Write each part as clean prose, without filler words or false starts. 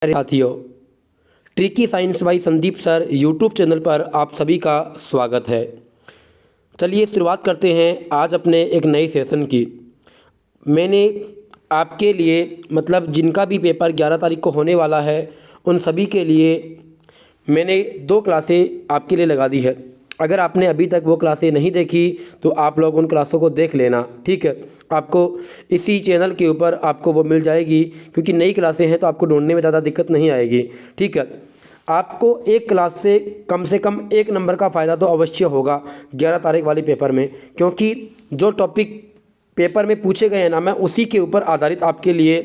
अरे साथियों, tricky science by Sandeep sir YouTube channel पर आप सभी का स्वागत है। चलिए शुरुआत करते हैं आज अपने एक नए सेशन की। मैंने आपके लिए मतलब जिनका भी पेपर 11 तारीख को होने वाला है उन सभी के लिए मैंने 2 क्लासें आपके लिए लगा दी है। अगर आपने अभी तक वो क्लासें नहीं देखी तो आप लोग उन क्लासों को देख लेना, ठीक है। आपको इसी चैनल के ऊपर आपको वो मिल जाएगी, क्योंकि नई क्लासें हैं तो आपको ढूंढने में ज़्यादा दिक्कत नहीं आएगी, ठीक है। आपको एक क्लास से कम 1 नंबर का फ़ायदा तो अवश्य होगा 11 तारीख वाले पेपर में, क्योंकि जो टॉपिक पेपर में पूछे गए हैं ना, मैं उसी के ऊपर आधारित आपके लिए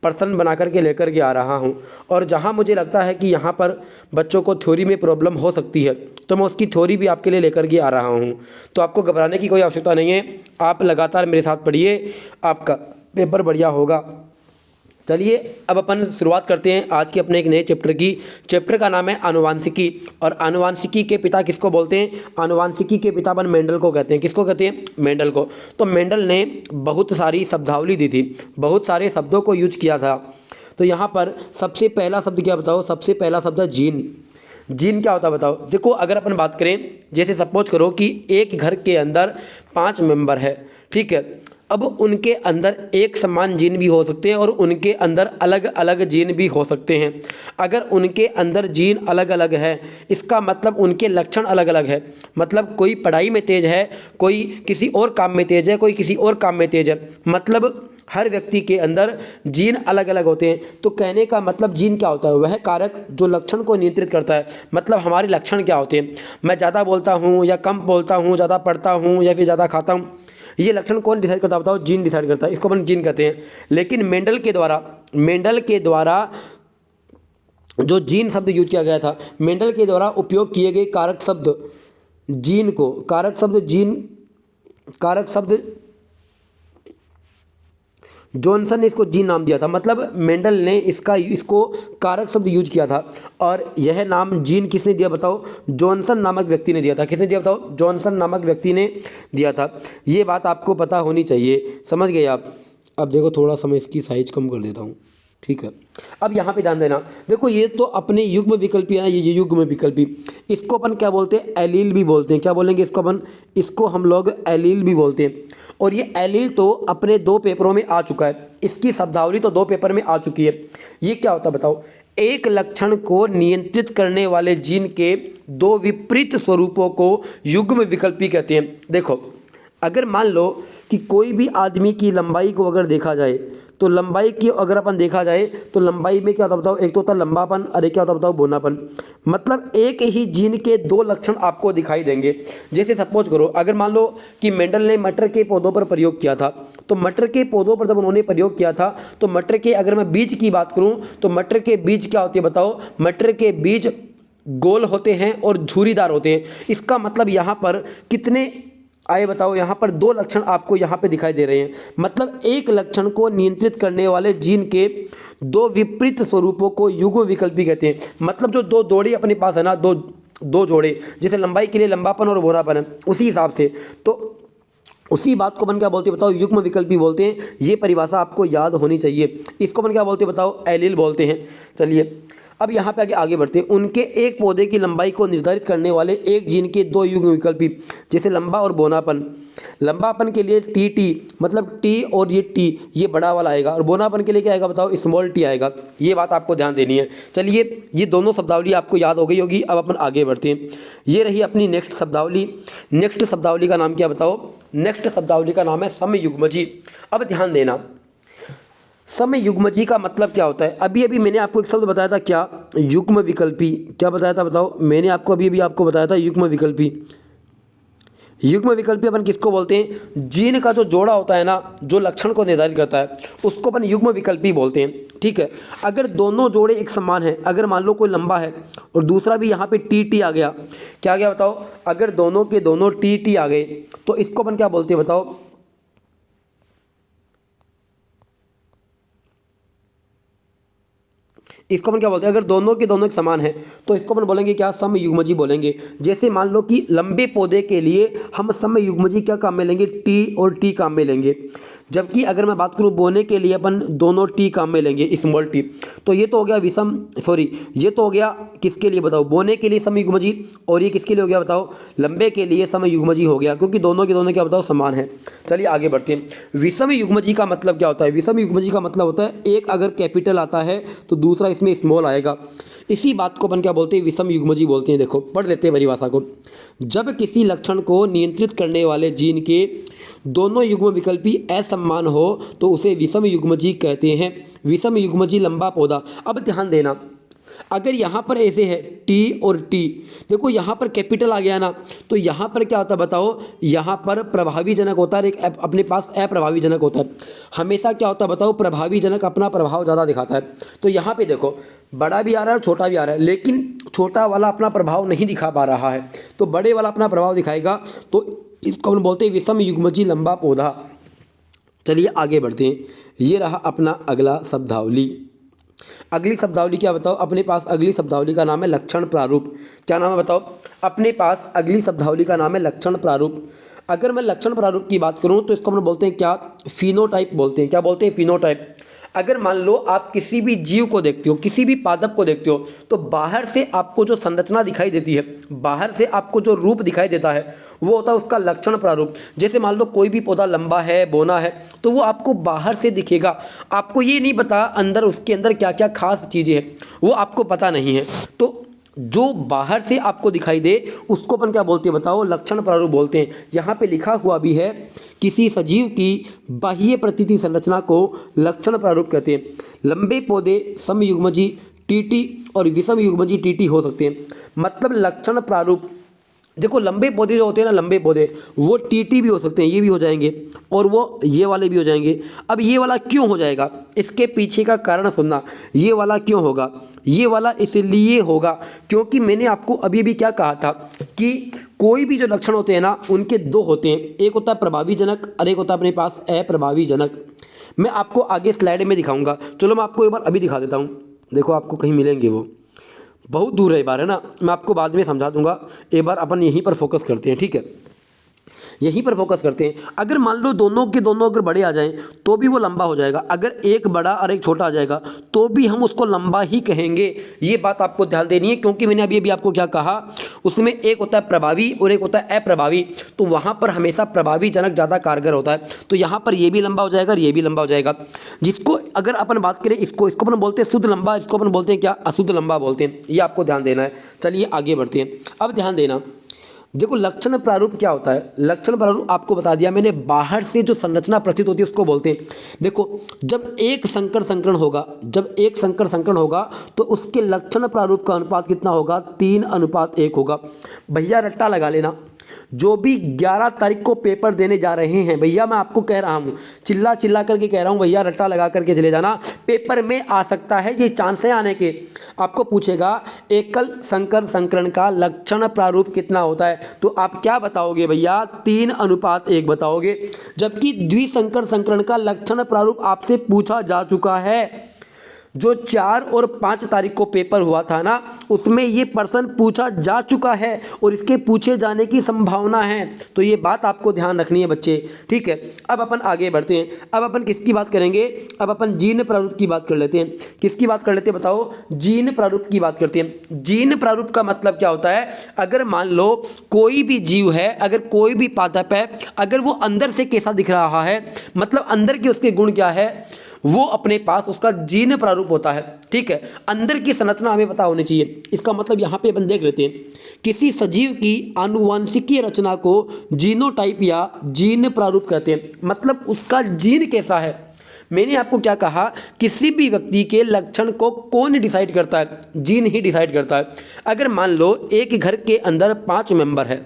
प्रश्न बना करके लेकर के आ रहा हूं। और जहां मुझे लगता है कि यहां पर बच्चों को थ्योरी में प्रॉब्लम हो सकती है तो मैं उसकी थ्योरी भी आपके लिए लेकर के आ रहा हूं। तो आपको घबराने की कोई आवश्यकता नहीं है, आप लगातार मेरे साथ पढ़िए, आपका पेपर बढ़िया होगा। चलिए अब अपन शुरुआत करते हैं आज के अपने एक नए चैप्टर की। चैप्टर का नाम है आनुवांशिकी। और आनुवांशिकी के पिता किसको बोलते हैं? आनुवांशिकी के पिता अपन मेंडल को कहते हैं। किसको कहते हैं? मेंडल को। तो मेंडल ने बहुत सारी शब्दावली दी थी, बहुत सारे शब्दों को यूज किया था। तो यहाँ पर सबसे पहला शब्द क्या बताओ? सबसे पहला शब्द है जीन। जीन क्या होता है बताओ? देखो, अगर अपन बात करें, जैसे सपोज करो कि एक घर के अंदर 5 मेंबर है, ठीक है। अब उनके अंदर एक समान जीन भी हो सकते हैं और उनके अंदर अलग अलग जीन भी हो सकते हैं। अगर उनके अंदर जीन अलग अलग है, इसका मतलब उनके लक्षण अलग अलग है। मतलब कोई पढ़ाई में तेज है, कोई किसी और काम में तेज है, कोई किसी और काम में तेज है। मतलब हर व्यक्ति के अंदर जीन अलग अलग होते हैं। तो कहने का मतलब जीन क्या होता है? वह कारक जो लक्षण को नियंत्रित करता है। मतलब हमारे लक्षण क्या होते हैं? मैं ज़्यादा बोलता हूँ या कम बोलता हूँ, ज़्यादा पढ़ता हूँ या फिर ज़्यादा खाता हूँ, ये लक्षण कौन डिसाइड करता है बताओ? जीन डिसाइड करता है। इसको अपन जीन कहते हैं। लेकिन मेंडल के द्वारा जो जीन शब्द यूज किया गया था, मेंडल के द्वारा उपयोग किए गए कारक शब्द जीन को, कारक शब्द जॉनसन ने इसको जीन नाम दिया था। मतलब मेंडल ने इसको कारक शब्द यूज किया था। और यह नाम जीन किसने दिया बताओ? जॉनसन नामक व्यक्ति ने दिया था। किसने दिया बताओ? जॉनसन नामक व्यक्ति ने दिया था। ये बात आपको पता होनी चाहिए, समझ गए आप? अब देखो, थोड़ा सा मैं इसकी साइज कम कर देता हूँ, ठीक है। अब यहाँ पे ध्यान देना, देखो ये तो अपने युग्म विकल्पी है ना, ये युग्म विकल्पी, इसको अपन क्या बोलते हैं? एलील भी बोलते हैं। क्या बोलेंगे इसको अपन? इसको हम लोग एलील भी बोलते हैं। और ये एलील तो अपने 2 पेपरों में आ चुका है, इसकी शब्दावली तो 2 पेपर में आ चुकी है। ये क्या होता है बताओ? एक लक्षण को नियंत्रित करने वाले जीन के 2 विपरीत स्वरूपों को युग्म विकल्पी कहते हैं। देखो, अगर मान लो कि कोई भी आदमी की लंबाई को अगर देखा जाए, तो लंबाई की अगर अपन देखा जाए तो लंबाई में क्या होता बताओ? एक तो होता लंबापन, अरे क्या होता बताओ? बोनापन। मतलब एक ही जीन के 2 लक्षण आपको दिखाई देंगे। जैसे सपोज करो, अगर मान लो कि मेंडल ने मटर के पौधों पर प्रयोग किया था, तो मटर के पौधों पर जब उन्होंने प्रयोग किया था तो मटर के, अगर मैं बीज की बात करूं तो मटर के बीज क्या होते हैं बताओ? मटर के बीज गोल होते हैं और झुर्रीदार होते हैं। इसका मतलब यहाँ पर कितने आए बताओ? यहाँ पर 2 लक्षण आपको यहाँ पे दिखाई दे रहे हैं। मतलब एक लक्षण को नियंत्रित करने वाले जीन के 2 विपरीत स्वरूपों को युग्म विकल्पी कहते हैं। मतलब जो 2 जोड़े अपने पास है ना, दो जोड़े, जैसे लंबाई के लिए लंबापन और बोरापन है, उसी हिसाब से तो उसी बात को अपन क्या बोलते हैं बताओ? युग्म विकल्पी बोलते हैं। ये परिभाषा आपको याद होनी चाहिए। इसको अपन क्या बोलते हैं बताओ? एलील बोलते हैं। चलिए अब यहाँ पे आगे बढ़ते हैं। उनके एक पौधे की लंबाई को निर्धारित करने वाले एक जीन के 2 युग्म विकल्पी, जैसे लंबा और बोनापन। लंबापन के लिए टी, मतलब टी और ये टी, ये बड़ा वाला आएगा। और बोनापन के लिए क्या आएगा बताओ? स्मॉल टी आएगा। ये बात आपको ध्यान देनी है। चलिए, ये दोनों शब्दावली आपको याद हो गई होगी। अब अपन आगे बढ़ते हैं। ये रही अपनी नेक्स्ट शब्दावली। नेक्स्ट शब्दावली का नाम क्या बताओ? नेक्स्ट शब्दावली का नाम है समयुग्मजी। अब ध्यान देना, समयुग्मजी का मतलब क्या होता है? अभी मैंने आपको एक शब्द बताया था, क्या? युग्म विकल्पी। क्या बताया था बताओ? मैंने आपको अभी आपको बताया था युग्म विकल्पी। युग्म विकल्पी अपन किसको बोलते हैं? जीन का जो जोड़ा होता है ना, जो लक्षण को निर्धारित करता है, उसको अपन युग्म विकल्पी बोलते हैं, ठीक है। अगर दोनों जोड़े एक समान है, अगर मान लो कोई लंबा है और दूसरा भी यहाँ पे टी आ गया, क्या आ गया बताओ? अगर दोनों के दोनों टी आ गए तो इसको अपन क्या बोलते हैं बताओ? इसको अपन क्या बोलते हैं? अगर दोनों के दोनों एक समान है तो इसको अपन बोलेंगे क्या? समयुग्मजी बोलेंगे। जैसे मान लो कि लंबे पौधे के लिए हम समयुग्मजी क्या काम में लेंगे? टी और टी काम में लेंगे। जबकि अगर मैं बात करूँ बोने के लिए अपन दोनों टी काम में लेंगे, स्मॉल टी। तो ये तो हो गया ये तो हो गया किसके लिए बताओ, बोने के लिए समयुग्मजी, और ये किसके लिए हो गया बताओ, लंबे के लिए समयुग्मजी हो गया, क्योंकि दोनों के दोनों क्या बताओ समान है। चलिए आगे बढ़ते हैं। विषम युग्मजी का मतलब क्या होता है? विषम युग्मजी का मतलब होता है एक अगर कैपिटल आता है तो दूसरा इसमें स्मॉल आएगा, इसी बात को अपन क्या बोलते हैं, विषम युग्मजी बोलते हैं। देखो पढ़ लेते हैं परिभाषा को। जब किसी लक्षण को नियंत्रित करने वाले जीन के दोनों युग्म विकल्पी असमान हो तो उसे विषम युग्मजी कहते हैं। विषम युग्मजी लंबा पौधा। अब ध्यान देना, अगर यहाँ पर ऐसे है टी और टी, देखो यहाँ पर कैपिटल आ गया ना, तो यहाँ पर क्या होता है बताओ, यहाँ पर प्रभावी जनक होता है, एक अपने पास अप्रभावी जनक होता है। हमेशा क्या होता है बताओ, प्रभावी जनक अपना प्रभाव ज़्यादा दिखाता है। तो यहाँ पे देखो बड़ा भी आ रहा है और छोटा भी आ रहा है, लेकिन छोटा वाला अपना प्रभाव नहीं दिखा पा रहा है, तो बड़े वाला अपना प्रभाव दिखाएगा, तो इसको हम बोलते हैं विषम युग्मजी लंबा पौधा। चलिए आगे बढ़ते हैं। ये रहा अपना अगला शब्दावली। अगली शब्दावली क्या बताओ, अपने पास अगली शब्दावली का नाम है लक्षण प्रारूप। क्या नाम है बताओ, अपने पास अगली शब्दावली का नाम है लक्षण प्रारूप। अगर मैं लक्षण प्रारूप की बात करूं तो इसको हम बोलते हैं क्या, फिनोटाइप बोलते हैं। क्या बोलते हैं, फिनोटाइप। अगर मान लो आप किसी भी जीव को देखते हो, किसी भी पादप को देखते हो, तो बाहर से आपको जो संरचना दिखाई देती है, बाहर से आपको जो रूप दिखाई देता है, वो होता है उसका लक्षण प्रारूप। जैसे मान लो कोई भी पौधा लंबा है, बोना है, तो वो आपको बाहर से दिखेगा, आपको ये नहीं पता अंदर उसके अंदर क्या क्या खास चीज़ें हैं, वो आपको पता नहीं है। तो जो बाहर से आपको दिखाई दे उसको अपन क्या बोलते हैं बताओ, लक्षण प्रारूप बोलते हैं। यहाँ पे लिखा हुआ भी है, किसी सजीव की बाह्य प्रतीति संरचना को लक्षण प्रारूप कहते हैं। लंबे पौधे समयुग्मजी टीटी और विषम युग्मजी टीटी हो सकते हैं। मतलब लक्षण प्रारूप, देखो लंबे पौधे जो होते हैं ना, लंबे पौधे वो टीटी भी हो सकते हैं, ये भी हो जाएंगे, और वो ये वाले भी हो जाएंगे। अब ये वाला क्यों हो जाएगा, इसके पीछे का कारण सुनना। ये वाला क्यों होगा, ये वाला इसलिए होगा क्योंकि मैंने आपको अभी भी क्या कहा था कि कोई भी जो लक्षण होते हैं ना, उनके दो होते हैं, एक होता है प्रभावी जनक और एक होता है अपने पास अप्रभावी जनक। मैं आपको आगे स्लाइड में दिखाऊंगा, चलो मैं आपको एक बार अभी दिखा देता हूँ। देखो आपको कहीं मिलेंगे, वो बहुत दूर है, एक बार है ना, मैं आपको बाद में समझा दूंगा। एक बार अपन यहीं पर फोकस करते हैं, ठीक है, यहीं पर फोकस करते हैं। अगर मान लो दोनों के दोनों अगर बड़े आ जाएं तो भी वो लंबा हो जाएगा, अगर एक बड़ा और एक छोटा आ जाएगा तो भी हम उसको लंबा ही कहेंगे। ये बात आपको ध्यान देनी है, क्योंकि मैंने अभी आपको क्या कहा, उसमें एक होता है प्रभावी और एक होता है अप्रभावी, तो वहाँ पर हमेशा प्रभावी जनक ज़्यादा कारगर होता है। तो यहाँ पर ये भी लंबा हो जाएगा और ये भी लंबा हो जाएगा। जिसको अगर अपन बात करें, इसको अपन बोलते हैं शुद्ध लंबा, इसको अपन बोलते हैं क्या, अशुद्ध लंबा बोलते हैं। ये आपको ध्यान देना है। चलिए आगे बढ़ते हैं। अब ध्यान देना, देखो लक्षण प्रारूप क्या होता है। लक्षण प्रारूप आपको बता दिया मैंने, बाहर से जो संरचना प्रतीत होती है उसको बोलते हैं। देखो जब एक संकर संकरण होगा, जब एक संकर संकरण होगा तो उसके लक्षण प्रारूप का अनुपात कितना होगा, 3:1 होगा। भैया रट्टा लगा लेना, जो भी 11 तारीख को पेपर देने जा रहे हैं, भैया मैं आपको कह रहा हूँ, चिल्ला चिल्ला करके कह रहा हूँ, भैया रट्टा लगा करके चले जाना, पेपर में आ सकता है, ये चांस है आने के। आपको पूछेगा एकल संकर संकरण का लक्षण प्रारूप कितना होता है, तो आप क्या बताओगे भैया, 3:1 बताओगे। जबकि द्विसंकर संकरण का लक्षण प्रारूप आपसे पूछा जा चुका है, जो 4 और 5 तारीख को पेपर हुआ था ना, उसमें ये प्रश्न पूछा जा चुका है और इसके पूछे जाने की संभावना है। तो ये बात आपको ध्यान रखनी है बच्चे, ठीक है। अब अपन आगे बढ़ते हैं। अब अपन किसकी बात करेंगे, अब अपन जीन प्रारूप की बात कर लेते हैं। किसकी बात कर लेते हैं बताओ, जीन प्रारूप की बात करते हैं। जीन प्रारूप का मतलब क्या होता है, अगर मान लो कोई भी जीव है, अगर कोई भी पादप है, अगर वो अंदर से कैसा दिख रहा है, मतलब अंदर के उसके गुण क्या है, वो अपने पास उसका जीन प्रारूप होता है, ठीक है। अंदर की संरचना हमें पता होनी चाहिए। इसका मतलब यहाँ पे अपन देख लेते हैं, किसी सजीव की आनुवांशिकीय रचना को जीनोटाइप या जीन प्रारूप कहते हैं। मतलब उसका जीन कैसा है। मैंने आपको क्या कहा, किसी भी व्यक्ति के लक्षण को कौन डिसाइड करता है, जीन ही डिसाइड करता है। अगर मान लो एक घर के अंदर 5 मेंबर है,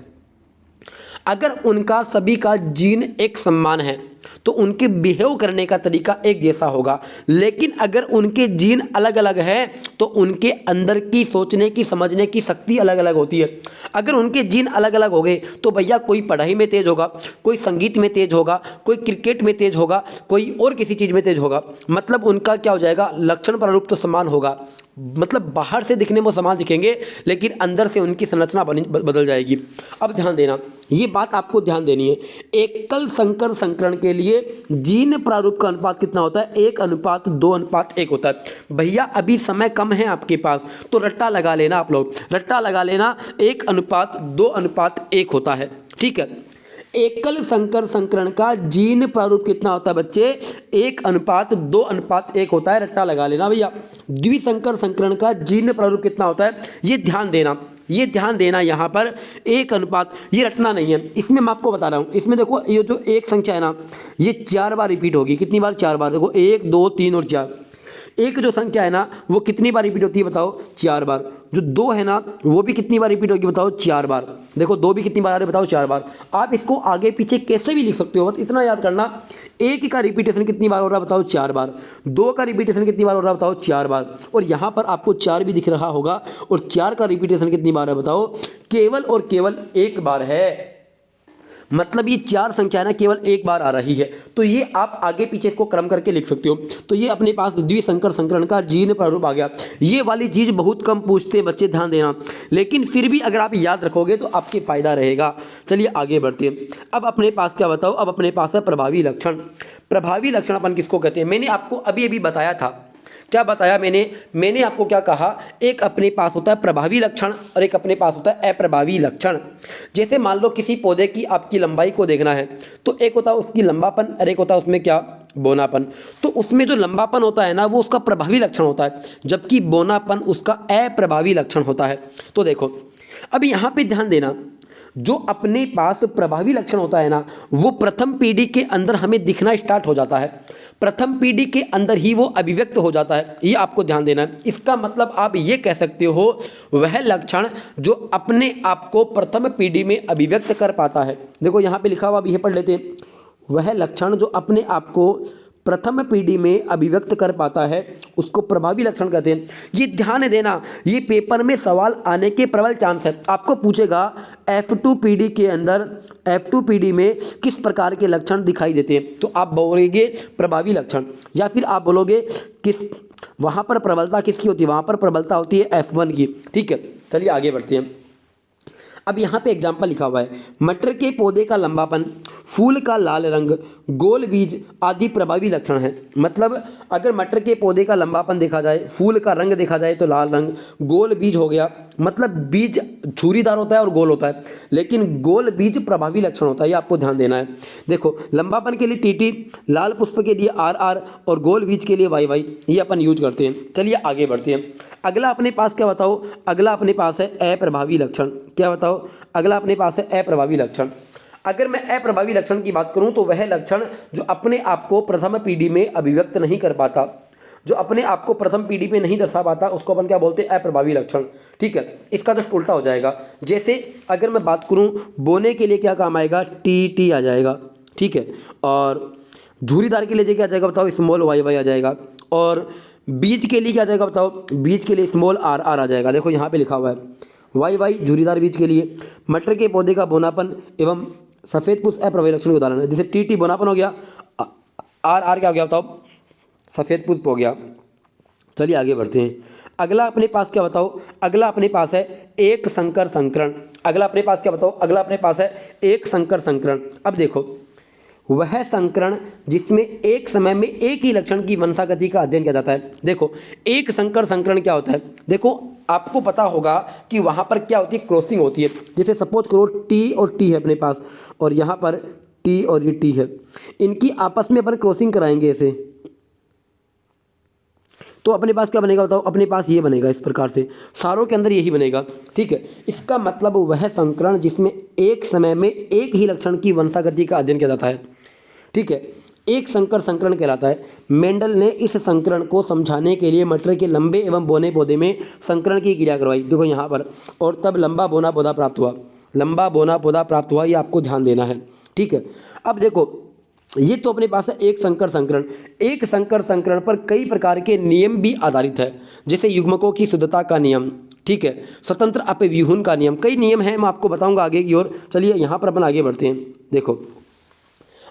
अगर उनका सभी का जीन एक समान है तो उनके बिहेव करने का तरीका एक जैसा होगा। लेकिन अगर उनके जीन अलग अलग हैं तो उनके अंदर की सोचने की समझने की शक्ति अलग अलग होती है। अगर उनके जीन अलग अलग हो गए तो भैया कोई पढ़ाई में तेज होगा, कोई संगीत में तेज होगा, कोई क्रिकेट में तेज होगा, कोई और किसी चीज़ में तेज होगा। मतलब उनका क्या हो जाएगा, लक्षण प्रारूप तो समान होगा, मतलब बाहर से दिखने में वो समान दिखेंगे, लेकिन अंदर से उनकी संरचना बदल जाएगी। अब ध्यान देना, ये बात आपको ध्यान देनी है। एकल संकर संकरण के लिए जीन प्रारूप का अनुपात कितना होता है? 1:2:1 होता है। भैया अभी समय कम है आपके पास, तो रट्टा लगा लेना, आप लोग रट्टा लगा लेना, 1:2:1 होता है। ठीक है, एकल संकर संकरण का जीन प्रारूप कितना होता है बच्चे? 1:2:1 होता है, रट्टा लगा लेना भैया। द्विसंकर संकरण का जीन प्रारूप कितना होता है? ये ध्यान देना, ये ध्यान देना, यहाँ पर 1 ये रटना नहीं है, इसमें मैं आपको बता रहा हूँ। इसमें देखो ये जो एक संख्या है ना, ये 4 बार रिपीट होगी। कितनी बार? 4 बार। देखो 1 2 3 और 4। एक जो संख्या है ना, वो कितनी बार रिपीट होती है बताओ? 4 बार। जो 2 है ना, वो भी कितनी बार रिपीट होगी बताओ? 4 बार। देखो 2 भी कितनी बार आ रही है बताओ? 4 बार। आप इसको आगे पीछे कैसे भी लिख सकते हो, बस इतना याद करना, 1 का रिपीटेशन कितनी बार हो रहा है बताओ? 4 बार। 2 का रिपीटेशन कितनी बार हो रहा है बताओ? 4 बार। और यहाँ पर आपको 4 भी दिख रहा होगा, और 4 का रिपीटेशन कितनी बार है बताओ? केवल और केवल 1 बार है। मतलब ये 4 संख्या ना केवल 1 बार आ रही है। तो ये आप आगे पीछे इसको क्रम करके लिख सकते हो। तो ये अपने पास द्विसंकर संकरण का जीन प्रारूप आ गया। ये वाली चीज़ बहुत कम पूछते हैं बच्चे, ध्यान देना, लेकिन फिर भी अगर आप याद रखोगे तो आपके फायदा रहेगा। चलिए आगे बढ़ते हैं। अब अपने पास क्या बताओ? अब अपने पास है प्रभावी लक्षण। प्रभावी लक्षण अपन किसको कहते हैं? मैंने आपको अभी अभी बताया था। क्या बताया मैंने आपको क्या कहा? एक अपने पास होता है प्रभावी लक्षण और एक अपने पास होता है अप्रभावी लक्षण। जैसे मान लो किसी पौधे की आपकी लंबाई को देखना है, तो एक होता है उसकी लंबापन और एक होता है उसमें क्या? बोनापन। तो उसमें जो लंबापन होता है ना, वो उसका प्रभावी लक्षण होता है, जबकि बोनापन उसका अप्रभावी लक्षण होता है। तो देखो अब यहाँ पे ध्यान देना, जो अपने पास प्रभावी लक्षण होता है ना, वो प्रथम पीढ़ी के अंदर हमें दिखना स्टार्ट हो जाता है। प्रथम पीढ़ी के अंदर ही वो अभिव्यक्त हो जाता है, ये आपको ध्यान देना है। इसका मतलब आप ये कह सकते हो, वह लक्षण जो अपने आप को प्रथम पीढ़ी में अभिव्यक्त कर पाता है। देखो यहाँ पे लिखा हुआ भी है, पढ़ लेते हैं। वह लक्षण जो अपने आप को प्रथम पीढ़ी में अभिव्यक्त कर पाता है, उसको प्रभावी लक्षण कहते हैं। ये ध्यान देना, ये पेपर में सवाल आने के प्रबल चांस है। आपको पूछेगा F2 पीढ़ी के अंदर, F2 पीढ़ी में किस प्रकार के लक्षण दिखाई देते हैं, तो आप बोलोगे प्रभावी लक्षण, या फिर आप बोलोगे किस, वहाँ पर प्रबलता किसकी होती है? वहाँ पर प्रबलता होती है F1 की। ठीक है, चलिए आगे बढ़ते हैं। अब यहाँ पे एग्जाम्पल लिखा हुआ है, मटर के पौधे का लंबापन, फूल का लाल रंग, गोल बीज आदि प्रभावी लक्षण है। मतलब अगर मटर के पौधे का लंबापन देखा जाए, फूल का रंग देखा जाए तो लाल रंग, गोल बीज हो गया, मतलब बीज छुरीदार होता है और गोल होता है, लेकिन गोल बीज प्रभावी लक्षण होता है, ये आपको ध्यान देना है। देखो लंबापन के लिए TT, लाल पुष्प के लिए RR और गोल बीज के लिए YY, ये अपन यूज करते हैं। चलिए आगे बढ़ते हैं। अगला अपने पास क्या बताओ? अगला अपने पास है अप्रभावी लक्षण। क्या बताओ? अगला अपने पास है अप्रभावी लक्षण। अगर मैं अप्रभावी लक्षण की बात करूं, तो वह लक्षण जो अपने आप को प्रथम पीढ़ी में अभिव्यक्त नहीं कर पाता, जो अपने आप को प्रथम पीढ़ी में नहीं दर्शा पाता, उसको अपन क्या बोलते हैं? अप्रभावी लक्षण। ठीक है, इसका जस्ट उल्टा हो जाएगा। जैसे अगर मैं बात करूं, बोने के लिए क्या काम आएगा? TT आ जाएगा। ठीक है, और झूरीदार के लिए क्या आ जाएगा बताओ? स्मॉल YY आ जाएगा। और बीज के लिए क्या आ जाएगा बताओ? बीज के लिए स्मॉल RR आ जाएगा। देखो यहाँ पे लिखा हुआ है YY झूरीदार बीज के लिए। मटर के पौधे का बोनापन एवं सफ़ेद पुष्प अप्रभावी लक्षण के उदाहरण है। जैसे TT बोनापन हो गया, RR क्या हो गया बताओ? सफ़ेद पुष्प हो गया। चलिए आगे बढ़ते हैं। अगला अपने पास क्या बताओ? अगला अपने पास है एक संकर संकरण। अगला अपने पास क्या बताओ? अगला अपने पास है एक संकर संकरण। अब देखो, वह संकरण जिसमें एक समय में एक ही लक्षण की वंशागति का अध्ययन किया जाता है। देखो एक संकर संकरण क्या होता है? देखो आपको पता होगा कि वहाँ पर क्या होती है? क्रॉसिंग होती है। जैसे सपोज करो T और T है अपने पास, और यहाँ पर T और ये T है, इनकी आपस में अपन क्रॉसिंग कराएंगे ऐसे, तो अपने पास क्या बनेगा बताओ? अपने पास ये बनेगा, इस प्रकार से सारों के अंदर यही बनेगा। ठीक है, इसका मतलब वह संकरण जिसमें एक समय में एक ही लक्षण की वंशागति का अध्ययन किया जाता है। ठीक है, एक संकर संकरण कहलाता है। मेंडल ने इस संकरण को समझाने के लिए मटर के लंबे एवं बोने पौधे में संकरण की क्रिया करवाई। देखो यहाँ पर, और तब लंबा बोना पौधा प्राप्त हुआ। लंबा बोना पौधा प्राप्त हुआ, ये आपको ध्यान देना है। ठीक है, अब देखो ये तो अपने पास है एक संकर संकरण। एक संकर संकरण पर कई प्रकार के नियम भी आधारित है, जैसे युग्मकों की शुद्धता का नियम, ठीक है, स्वतंत्र अपव्यूहन का नियम, कई नियम हैं, मैं आपको बताऊंगा आगे की ओर। चलिए यहाँ पर अपन आगे बढ़ते हैं। देखो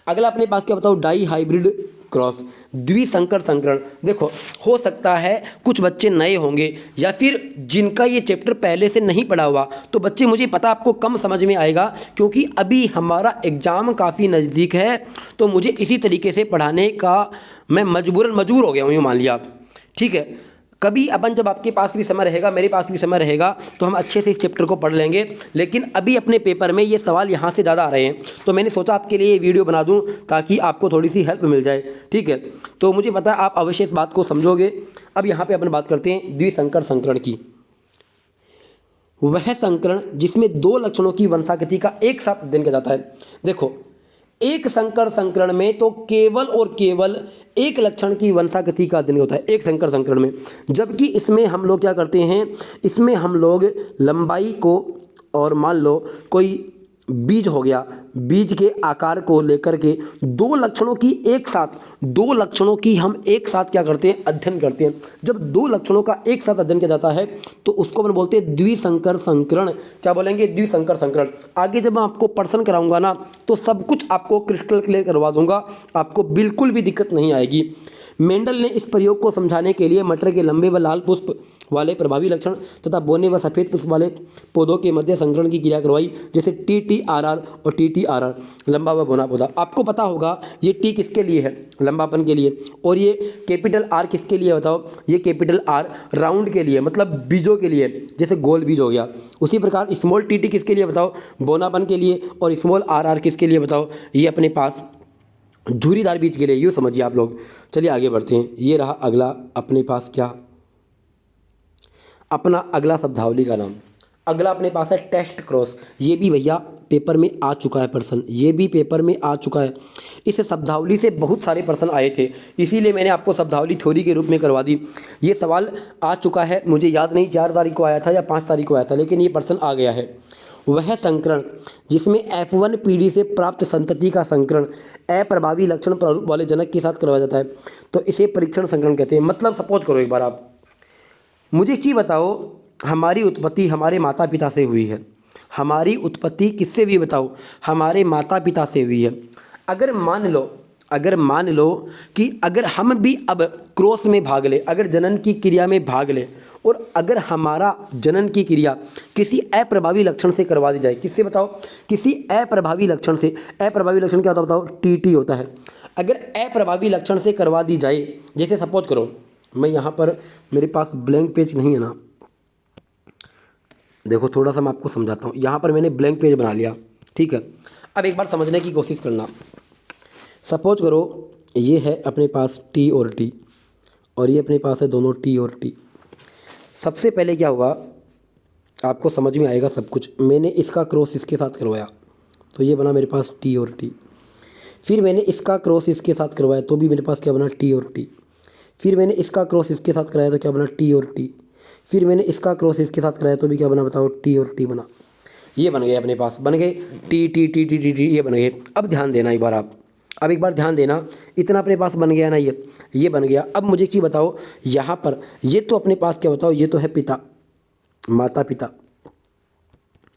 अगला अपने पास क्या बताओ? डाई हाइब्रिड क्रॉस, द्विसंकर संकरण। देखो, हो सकता है कुछ बच्चे नए होंगे या फिर जिनका ये चैप्टर पहले से नहीं पढ़ा हुआ, तो बच्चे मुझे पता आपको कम समझ में आएगा, क्योंकि अभी हमारा एग्ज़ाम काफ़ी नज़दीक है, तो मुझे इसी तरीके से पढ़ाने का मैं मजबूर हो गया हूँ, यूँ मान लिया आप। ठीक है, कभी अपन जब आपके पास भी समय रहेगा, मेरे पास भी समय रहेगा, तो हम अच्छे से इस चैप्टर को पढ़ लेंगे। लेकिन अभी अपने पेपर में ये सवाल यहाँ से ज़्यादा आ रहे हैं, तो मैंने सोचा आपके लिए ये वीडियो बना दूँ ताकि आपको थोड़ी सी हेल्प मिल जाए। ठीक है, तो मुझे पता है आप अवश्य इस बात को समझोगे। अब यहाँ पे अपन बात करते हैं द्विसंकर संकरण की। वह संकरण जिसमें दो लक्षणों की वंशागति का एक साथ अध्ययन किया जाता है। देखो, एक संकर संकरण में तो केवल और केवल एक लक्षण की वंशागति का अध्ययन होता है, एक संकर संकरण में। जबकि इसमें हम लोग क्या करते हैं, इसमें हम लोग लंबाई को, और मान लो कोई बीज हो गया, बीज के आकार को लेकर के दो लक्षणों की एक साथ, दो लक्षणों की हम एक साथ क्या करते हैं, अध्ययन करते हैं। जब दो लक्षणों का एक साथ अध्ययन किया जाता है तो उसको अपन बोलते हैं द्विसंकर संकरण। क्या बोलेंगे, द्विसंकर संकरण। आगे जब मैं आपको प्रश्न कराऊंगा ना, तो सब कुछ आपको क्रिस्टल क्लियर करवा दूंगा, आपको बिल्कुल भी दिक्कत नहीं आएगी। मेंडल ने इस प्रयोग को समझाने के लिए मटर के लंबे व लाल पुष्प वाले प्रभावी लक्षण तथा बोने व सफ़ेद पुष्प वाले पौधों के मध्य संकरण की क्रिया करवाई, जैसे TTRR और TTRR, लंबा व बोना पौधा। आपको पता होगा ये T किसके लिए है, लंबापन के लिए, और ये कैपिटल R किसके लिए बताओ, ये कैपिटल R राउंड के लिए, मतलब बीजों के लिए, जैसे गोल बीज हो गया। उसी प्रकार स्मॉल TT किसके लिए बताओ, बोनापन के लिए, और स्मॉल RR किसके लिए बताओ, ये अपने पास झूरीदार बीज के लिए। यूँ समझिए आप लोग। चलिए आगे बढ़ते हैं। ये रहा अगला अपने पास क्या, अपना अगला शब्दावली का नाम। अगला अपने पास है टेस्ट क्रॉस। ये भी भैया पेपर में आ चुका है प्रश्न, ये भी पेपर में आ चुका है। इस शब्दावली से बहुत सारे प्रश्न आए थे, इसीलिए मैंने आपको शब्दावली थ्योरी के रूप में करवा दी। ये सवाल आ चुका है, मुझे याद नहीं 4 तारीख को आया था या 5 तारीख को आया था, लेकिन ये प्रश्न आ गया है। वह संकरण जिसमें F1 पीढ़ी से प्राप्त संतति का संकरण अप्रभावी लक्षण प्रारूप वाले जनक के साथ करवाया जाता है, तो इसे परीक्षण संकरण कहते हैं। मतलब सपोज करो एक बार आप मुझे एक चीज़ बताओ, हमारी उत्पत्ति हमारे माता पिता से हुई है। हमारी उत्पत्ति किससे हुई बताओ, हमारे माता पिता से हुई है। अगर मान लो कि अगर हम भी अब क्रॉस में भाग ले, अगर जनन की क्रिया में भाग ले, और अगर हमारा जनन की क्रिया किसी अप्रभावी लक्षण से करवा दी जाए, किससे बताओ, किसी अप्रभावी लक्षण से। अप्रभावी लक्षण क्या होता है बताओ, TT होता है। अगर अप्रभावी लक्षण से करवा दी जाए, जैसे सपोज करो मैं यहाँ पर, मेरे पास ब्लैंक पेज नहीं है ना, देखो थोड़ा सा मैं आपको समझाता हूँ। यहाँ पर मैंने ब्लैंक पेज बना लिया, ठीक है। अब एक बार समझने की कोशिश करना। सपोज करो ये है अपने पास T और T, और ये अपने पास है दोनों T और T। सबसे पहले क्या हुआ, आपको समझ में आएगा सब कुछ। मैंने इसका क्रॉस इसके साथ करवाया, तो ये बना मेरे पास T और T। फिर मैंने इसका क्रॉस इसके साथ करवाया, तो भी मेरे पास क्या बना, T और T। फिर मैंने इसका क्रॉस इसके साथ कराया, तो क्या बना, T और T। फिर मैंने इसका क्रॉस इसके साथ कराया, तो भी क्या बना बताओ, T और T बना। ये बन गए अपने पास, बन गए T T T T T T, ये बन गए। अब ध्यान देना एक बार आप, अब एक बार ध्यान देना, इतना अपने पास बन गया ना, ये बन गया। अब मुझे एक चीज़ बताओ, यहाँ पर ये तो अपने पास क्या बताओ, ये तो है पिता, माता पिता।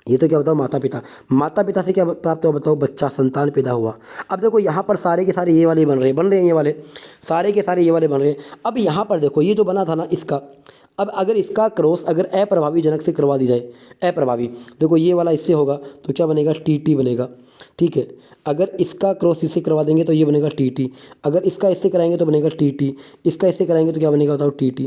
ये तो क्या बताओ, माता पिता। माता पिता से क्या प्राप्त हुआ बताओ, बच्चा, संतान पैदा हुआ। अब देखो यहाँ पर सारे के सारे ये वाले बन रहे हैं, ये वाले सारे के सारे ये वाले बन रहे हैं। अब यहाँ पर देखो ये जो बना था ना इसका, अब अगर इसका क्रॉस अगर अप्रभावी जनक से करवा दी जाए, अप्रभावी, देखो ये वाला इससे होगा तो क्या बनेगा, TT बनेगा, ठीक है। अगर इसका क्रॉस इससे करवा देंगे तो ये बनेगा TT। अगर इसका इससे कराएंगे तो बनेगा TT। इसका इससे कराएंगे तो क्या बनेगा बताओ, TT।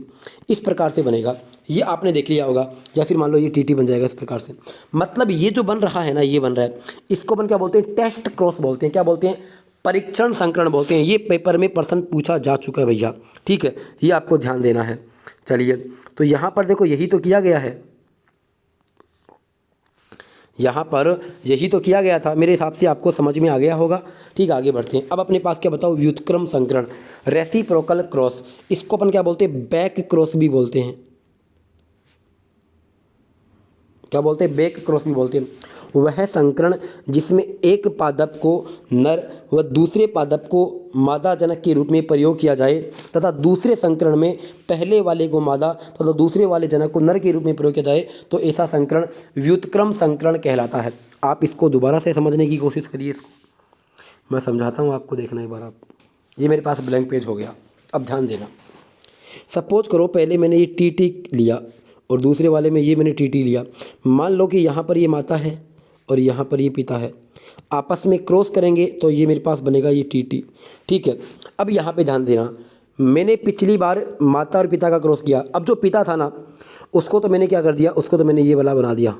इस प्रकार से बनेगा, ये आपने देख लिया होगा। या फिर मान लो ये TT बन जाएगा इस प्रकार से। मतलब ये जो बन रहा है ना, ये बन रहा है, इसको अपन क्या बोलते हैं, टेस्ट क्रॉस बोलते हैं। क्या बोलते हैं, परीक्षण संकरण बोलते हैं। ये पेपर में प्रश्न पूछा जा चुका है भैया, ठीक है, ये आपको ध्यान देना है। चलिए, तो यहाँ पर देखो यही तो किया गया है, यहाँ पर यही तो किया गया था। मेरे हिसाब से आपको समझ में आ गया होगा, ठीक है। आगे बढ़ते हैं। अब अपने पास क्या बताओ, व्युत्क्रम संकरण, रेसिप्रोकल क्रॉस। इसको अपन क्या बोलते हैं, बैक क्रॉस भी बोलते हैं। क्या बोलते हैं, बैक क्रॉस भी बोलते हैं। वह संकरण जिसमें एक पादप को नर व दूसरे पादप को मादा जनक के रूप में प्रयोग किया जाए, तथा दूसरे संकरण में पहले वाले को मादा तथा दूसरे वाले जनक को नर के रूप में प्रयोग किया जाए, तो ऐसा संकरण व्युत्क्रम संकरण कहलाता है। आप इसको दोबारा से समझने की कोशिश करिए, इसको मैं समझाता हूँ आपको, देखना एक बार आप। ये मेरे पास ब्लैंक पेज हो गया। अब ध्यान देना, सपोज करो पहले मैंने ये टी टी लिया और दूसरे वाले में ये मैंने टी टी लिया। मान लो कि यहाँ पर ये माता है और यहाँ पर ये पिता है, आपस में क्रॉस करेंगे तो ये मेरे पास बनेगा ये टी टी। ठीक है, अब यहाँ पे ध्यान देना, मैंने पिछली बार माता और पिता का क्रॉस किया। अब जो पिता था ना, उसको तो मैंने क्या कर दिया, उसको तो मैंने ये वाला बना दिया,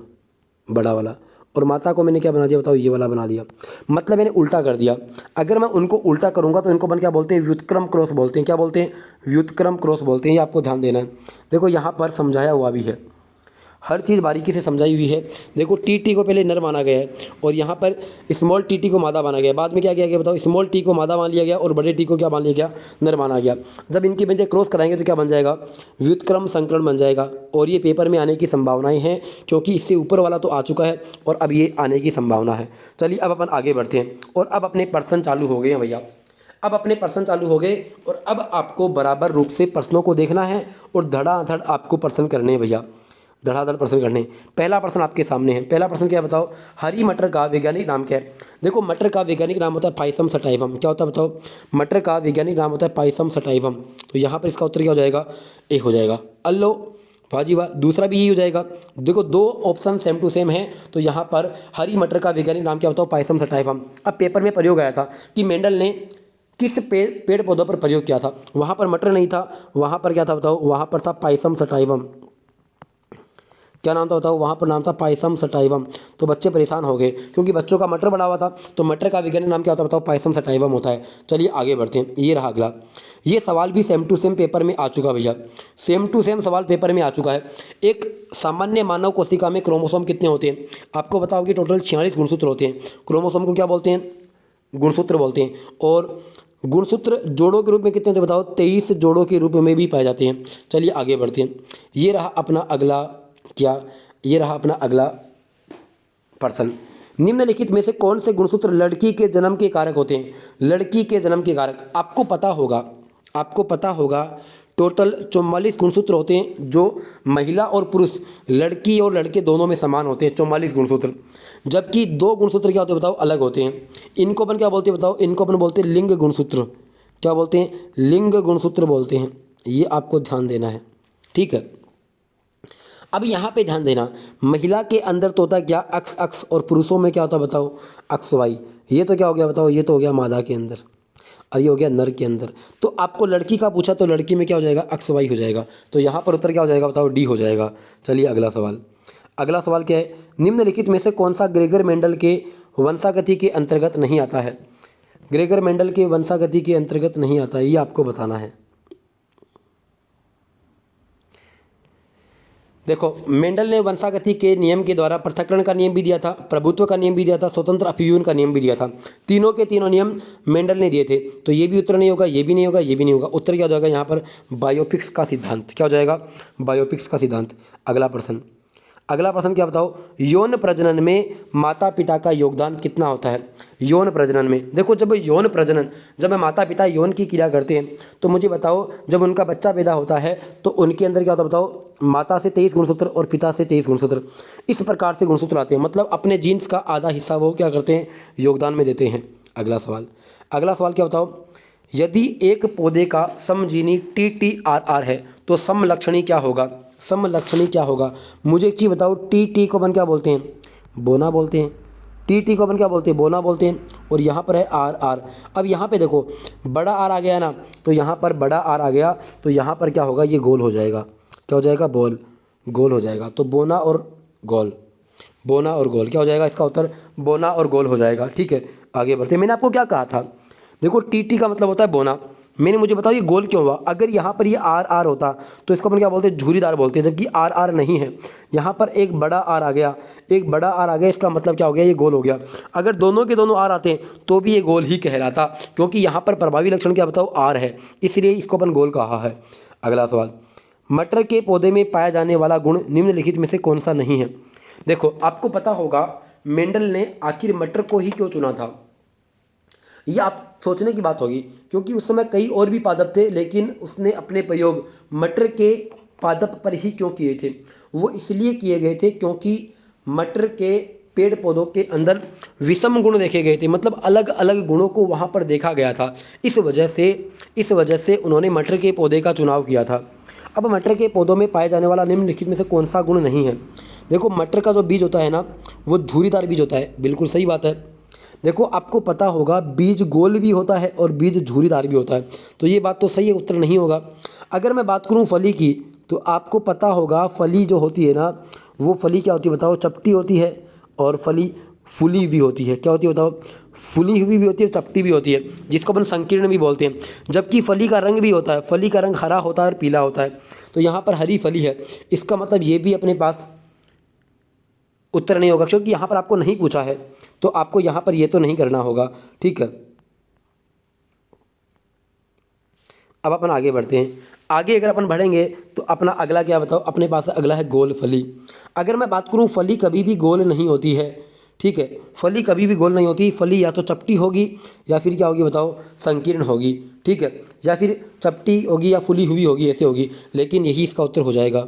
बड़ा वाला, और माता को मैंने क्या बना दिया बताओ, ये वाला बना दिया। मतलब मैंने उल्टा कर दिया। अगर मैं उनको उल्टा करूँगा तो इनको अपन क्या बोलते हैं, व्युत्क्रम क्रॉस बोलते हैं। क्या बोलते हैं, व्युत्क्रम क्रॉस बोलते हैं। ये आपको ध्यान देना है। देखो यहाँ पर समझाया हुआ भी है, हर चीज़ बारीकी से समझाई हुई है। देखो टी टी को पहले नर माना गया है और यहाँ पर स्मॉल टी टी को मादा माना गया। बाद में क्या किया गया बताओ, स्मॉल टी को मादा मान लिया गया और बड़े टी को क्या मान लिया गया, नर माना गया। जब इनकी वजह क्रॉस कराएंगे तो क्या बन जाएगा, व्युत्क्रम संकरण बन जाएगा। और ये पेपर में आने की संभावनाएं हैं, क्योंकि इससे ऊपर वाला तो आ चुका है और अब ये आने की संभावना है। चलिए अब अपन आगे बढ़ते हैं। और अब अपने प्रश्न चालू हो गए हैं भैया, अब अपने प्रश्न चालू हो गए और अब आपको बराबर रूप से प्रश्नों को देखना है और धड़ाधड़ आपको प्रश्न करने हैं भैया, धड़ाधड़ प्रश्न करने। पहला प्रश्न आपके सामने है। पहला प्रश्न क्या है बताओ, हरी मटर का वैज्ञानिक नाम क्या है। देखो मटर का वैज्ञानिक नाम होता है पाइसम सटाइवम। क्या होता है बताओ, मटर का वैज्ञानिक नाम होता है पाइसम सटाइवम। तो यहाँ पर इसका उत्तर क्या हो जाएगा, ए हो जाएगा। अल्लो वाह जी वाह, दूसरा भी यही हो जाएगा। देखो दो ऑप्शन सेम टू सेम है, तो यहाँ पर हरी मटर का वैज्ञानिक नाम क्या होता है, पाइसम सटाइवम। अब पेपर में प्रयोग आया था कि मेंडल ने किस पेड़ पौधों पर प्रयोग किया था। वहाँ पर मटर नहीं था, वहाँ पर क्या था बताओ, वहाँ पर था पाइसम सटाइवम। क्या नाम था बताओ, वहाँ पर नाम था पाइसम सटाइवम। तो बच्चे परेशान हो गए क्योंकि बच्चों का मटर बड़ा हुआ था। तो मटर का वैज्ञानिक नाम क्या होता है बताओ, पाइसम सटाइवम होता है। चलिए आगे बढ़ते हैं। ये रहा अगला, ये सवाल भी सेम टू सेम पेपर में आ चुका भैया, सेम टू सेम सवाल पेपर में आ चुका है। एक सामान्य मानव कोशिका में क्रोमोसोम कितने होते हैं, आपको बताओ कि टोटल 46 गुणसूत्र होते हैं। क्रोमोसोम को क्या बोलते हैं, गुणसूत्र बोलते हैं। और गुणसूत्र जोड़ों के रूप में कितने होते हैं बताओ, 23 जोड़ों के रूप में भी पाए जाते हैं। चलिए आगे बढ़ते हैं। ये रहा अपना अगला, क्या, ये रहा अपना अगला प्रश्न। निम्नलिखित में से कौन से गुणसूत्र लड़की के जन्म के कारक होते हैं। लड़की के जन्म के कारक आपको पता होगा, आपको पता होगा टोटल 44 गुणसूत्र होते हैं, जो महिला और पुरुष, लड़की और लड़के दोनों में समान होते हैं, 44 गुणसूत्र। जबकि 2 गुणसूत्र क्या होते हैं बताओ, अलग होते हैं। इनको अपन क्या बोलते हैं बताओ, इनको अपन बोलते हैं लिंग गुणसूत्र। क्या बोलते हैं, लिंग गुणसूत्र बोलते हैं। ये आपको ध्यान देना है, ठीक है। अब यहाँ पे ध्यान देना, महिला के अंदर तो होता है क्या, अक्स अक्स, और पुरुषों में क्या होता है बताओ, अक्स वाई। ये तो क्या हो गया बताओ, ये तो हो गया मादा के अंदर और ये हो गया नर के अंदर। तो आपको लड़की का पूछा तो लड़की में क्या हो जाएगा, अक्स वाई हो जाएगा। तो यहाँ पर उत्तर क्या हो जाएगा बताओ, डी हो जाएगा। चलिए अगला सवाल, अगला सवाल क्या है, निम्नलिखित में से कौन सा ग्रेगर मेंडल के वंशागति के अंतर्गत नहीं आता है। ग्रेगर मेंडल के वंशागति के अंतर्गत नहीं आता है, ये आपको बताना है। देखो मेंडल ने वंशागति के नियम के द्वारा पृथक्करण का नियम भी दिया था, प्रभुत्व का नियम भी दिया था, स्वतंत्र अपव्यूहन का नियम भी दिया था। तीनों के तीनों नियम मेंडल ने दिए थे। तो ये भी उत्तर नहीं होगा, ये भी नहीं होगा, ये भी नहीं होगा। उत्तर क्या हो जाएगा यहाँ पर, बायोपिक्स का सिद्धांत। क्या हो जाएगा, बायोपिक्स का सिद्धांत। अगला प्रश्न, अगला प्रश्न क्या बताओ, यौन प्रजनन में माता पिता का योगदान कितना होता है। यौन प्रजनन में देखो, जब यौन प्रजनन, जब माता पिता यौन की क्रिया करते हैं तो मुझे बताओ, जब उनका बच्चा पैदा होता है तो उनके अंदर क्या होता है बताओ, माता से 23 गुणसूत्र और पिता से 23 गुणसूत्र, इस प्रकार से गुणसूत्र आते हैं। मतलब अपने जीन्स का आधा हिस्सा वो क्या करते हैं, योगदान में देते हैं। अगला सवाल, अगला सवाल क्या बताओ, यदि एक पौधे का समजीनी TTRR है तो समलक्षणी क्या होगा। समलक्षणी क्या होगा, मुझे एक चीज़ बताओ, टी को अपन क्या बोलते हैं, बोना बोलते हैं। टी को अपन क्या बोलते हैं, बोना बोलते हैं। और यहाँ पर है RR। अब यहाँ पे देखो बड़ा आर आ गया ना, तो यहाँ पर बड़ा आर आ गया, तो यहाँ पर क्या होगा, ये गोल हो जाएगा। क्या हो जाएगा, बॉल, गोल हो जाएगा। तो बोना और गोल, बोना और गोल क्या हो जाएगा, इसका उत्तर बोना और गोल हो जाएगा। ठीक है आगे बढ़ते हैं। मैंने आपको क्या कहा था, देखो टी का मतलब होता है बोना। मैंने, मुझे बताओ ये गोल क्यों हुआ। अगर यहाँ पर ये RR होता तो इसको अपन क्या बोलते हैं, झूरीदार बोलते हैं। जबकि RR नहीं है, यहाँ पर एक बड़ा आर आ गया, एक बड़ा आर आ गया, इसका मतलब क्या हो गया, ये गोल हो गया। अगर दोनों के दोनों आर आते हैं तो भी ये गोल ही कहलाता, क्योंकि यहाँ पर प्रभावी लक्षण क्या बताओ, आर है, इसलिए इसको अपन गोल कहा है। अगला सवाल, मटर के पौधे में पाया जाने वाला गुण निम्नलिखित में से कौन सा नहीं है। देखो आपको पता होगा मेंडल ने आखिर मटर को ही क्यों चुना था, ये आप सोचने की बात होगी, क्योंकि उस समय कई और भी पादप थे, लेकिन उसने अपने प्रयोग मटर के पादप पर ही क्यों किए थे। वो इसलिए किए गए थे क्योंकि मटर के पेड़ पौधों के अंदर विषम गुण देखे गए थे, मतलब अलग अलग गुणों को वहाँ पर देखा गया था। इस वजह से उन्होंने मटर के पौधे का चुनाव किया था। अब मटर के पौधों में पाए जाने वाला निम्नलिखित में से कौन सा गुण नहीं है? देखो, मटर का जो बीज होता है ना, वो झुर्रीदार बीज होता है। बिल्कुल सही बात है। देखो, आपको पता होगा बीज गोल भी होता है और बीज झुर्रीदार भी होता है, तो ये बात तो सही है, उत्तर नहीं होगा। अगर मैं बात करूँ फली की, तो आपको पता होगा फली जो होती है ना, वो फली क्या होती है बताओ? चपटी होती है और फली फूली भी होती है। क्या होती है बताओ? फूली हुई भी होती है, चपटी भी होती है, जिसको अपन संकीर्ण भी बोलते हैं। जबकि फली का रंग भी होता है, फली का रंग हरा होता है और पीला होता है। तो यहाँ पर हरी फली है, इसका मतलब ये भी अपने पास उत्तर नहीं होगा, क्योंकि यहाँ पर आपको नहीं पूछा है, तो आपको यहाँ पर ये तो नहीं करना होगा। ठीक है, अब अपन आगे बढ़ते हैं। आगे अगर अपन बढ़ेंगे तो अपना अगला क्या बताओ? अपने पास अगला है गोल फली। अगर मैं बात करूँ, फली कभी भी गोल नहीं होती है। ठीक है, फली कभी भी गोल नहीं होती। फली या तो चपटी होगी या फिर क्या होगी बताओ? संकीर्ण होगी। ठीक है, या फिर चपटी होगी या फुली हुई होगी, ऐसे होगी। लेकिन यही इसका उत्तर हो जाएगा,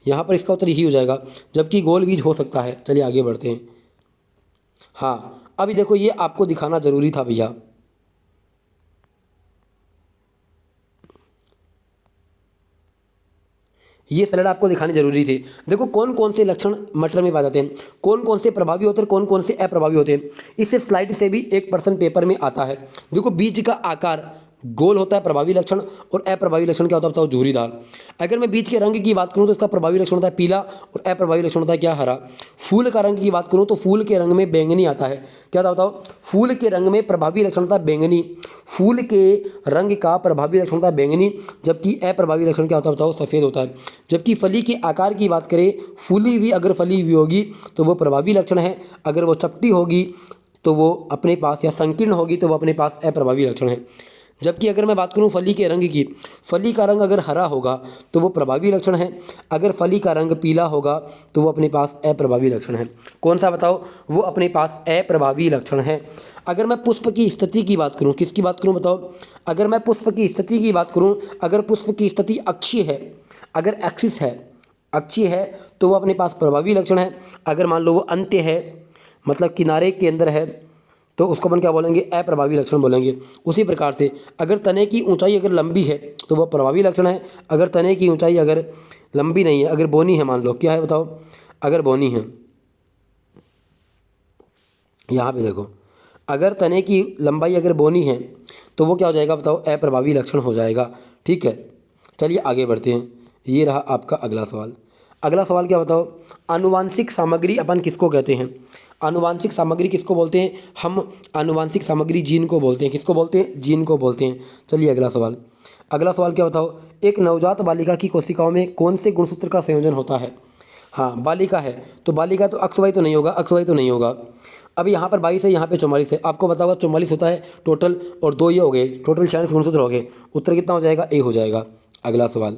यहाँ पर इसका उत्तर यही हो जाएगा, जबकि गोल बीज हो सकता है। चलिए आगे बढ़ते हैं। हाँ, अभी देखो, ये आपको दिखाना ज़रूरी था भैया। ये स्लाइड आपको दिखानी जरूरी थी। देखो, कौन कौन से लक्षण मटर में पाए जाते हैं, कौन कौन से प्रभावी होते हैं, कौन कौन से अप्रभावी होते हैं। इस स्लाइड से भी 1% पेपर में आता है। देखो, बीज का आकार गोल होता है प्रभावी लक्षण, और अप्रभावी लक्षण क्या होता है बताओ? झुर्रीदार। अगर मैं बीज के रंग की बात करूं तो इसका प्रभावी लक्षण होता है पीला, और अप्रभावी लक्षण होता है क्या? हरा। फूल का रंग की बात करूं तो फूल के रंग में बैंगनी आता है। क्या था बताओ? फूल के रंग में प्रभावी लक्षण होता है बैंगनी। फूल के रंग का प्रभावी लक्षण होता है बैंगनी, जबकि अप्रभावी लक्षण क्या होता है बताओ? सफ़ेद होता है। जबकि फली के आकार की बात करें, फूली हुई अगर फली हुई होगी तो वो प्रभावी लक्षण है, अगर वो चपटी होगी तो वो अपने पास, या संकीर्ण होगी तो वो अपने पास अप्रभावी लक्षण है। जबकि अगर मैं बात करूं फली के रंग की, फली का रंग अगर हरा होगा तो वो प्रभावी लक्षण है, अगर फली का रंग पीला होगा तो वो अपने पास अप्रभावी लक्षण है। कौन सा बताओ? वो अपने पास अप्रभावी लक्षण है। अगर मैं पुष्प की स्थिति की बात करूं, किसकी बात करूं बताओ? अगर मैं पुष्प की स्थिति की बात करूं, अगर पुष्प की स्थिति अक्षीय है, अगर एक्सिस है, अक्षीय है, तो वो अपने पास प्रभावी लक्षण है। अगर मान लो वो अंत्य है, मतलब किनारे के अंदर है, तो उसको अपन क्या बोलेंगे? अप्रभावी लक्षण बोलेंगे। उसी प्रकार से अगर तने की ऊंचाई अगर लंबी है तो वह प्रभावी लक्षण है। अगर तने की ऊंचाई अगर लंबी नहीं है, अगर बोनी है, मान लो क्या है बताओ? अगर बोनी है, यहाँ पे देखो, अगर तने की लंबाई अगर बोनी है तो वो क्या हो जाएगा बताओ? अप्रभावी लक्षण हो जाएगा। ठीक है, चलिए आगे बढ़ते हैं। ये रहा आपका अगला सवाल। अगला सवाल क्या बताओ? आनुवांशिक सामग्री अपन किसको कहते हैं? आनुवांशिक सामग्री किसको बोलते हैं? हम आनुवांशिक सामग्री जीन को बोलते हैं। किसको बोलते हैं? जीन को बोलते हैं। चलिए अगला सवाल। अगला सवाल क्या बताओ? एक नवजात बालिका की कोशिकाओं में कौन से गुणसूत्र का संयोजन होता है? हाँ, बालिका है तो बालिका तो अक्सवाई तो नहीं होगा, अक्सवाई तो नहीं होगा। अब यहाँ पर 22 है, यहाँ पे 44 है। आपको पता होगा 44 होता है टोटल, और 2 ये हो गए, टोटल 46 गुणसूत्र हो गए। उत्तर कितना हो जाएगा? ए हो जाएगा। अगला सवाल।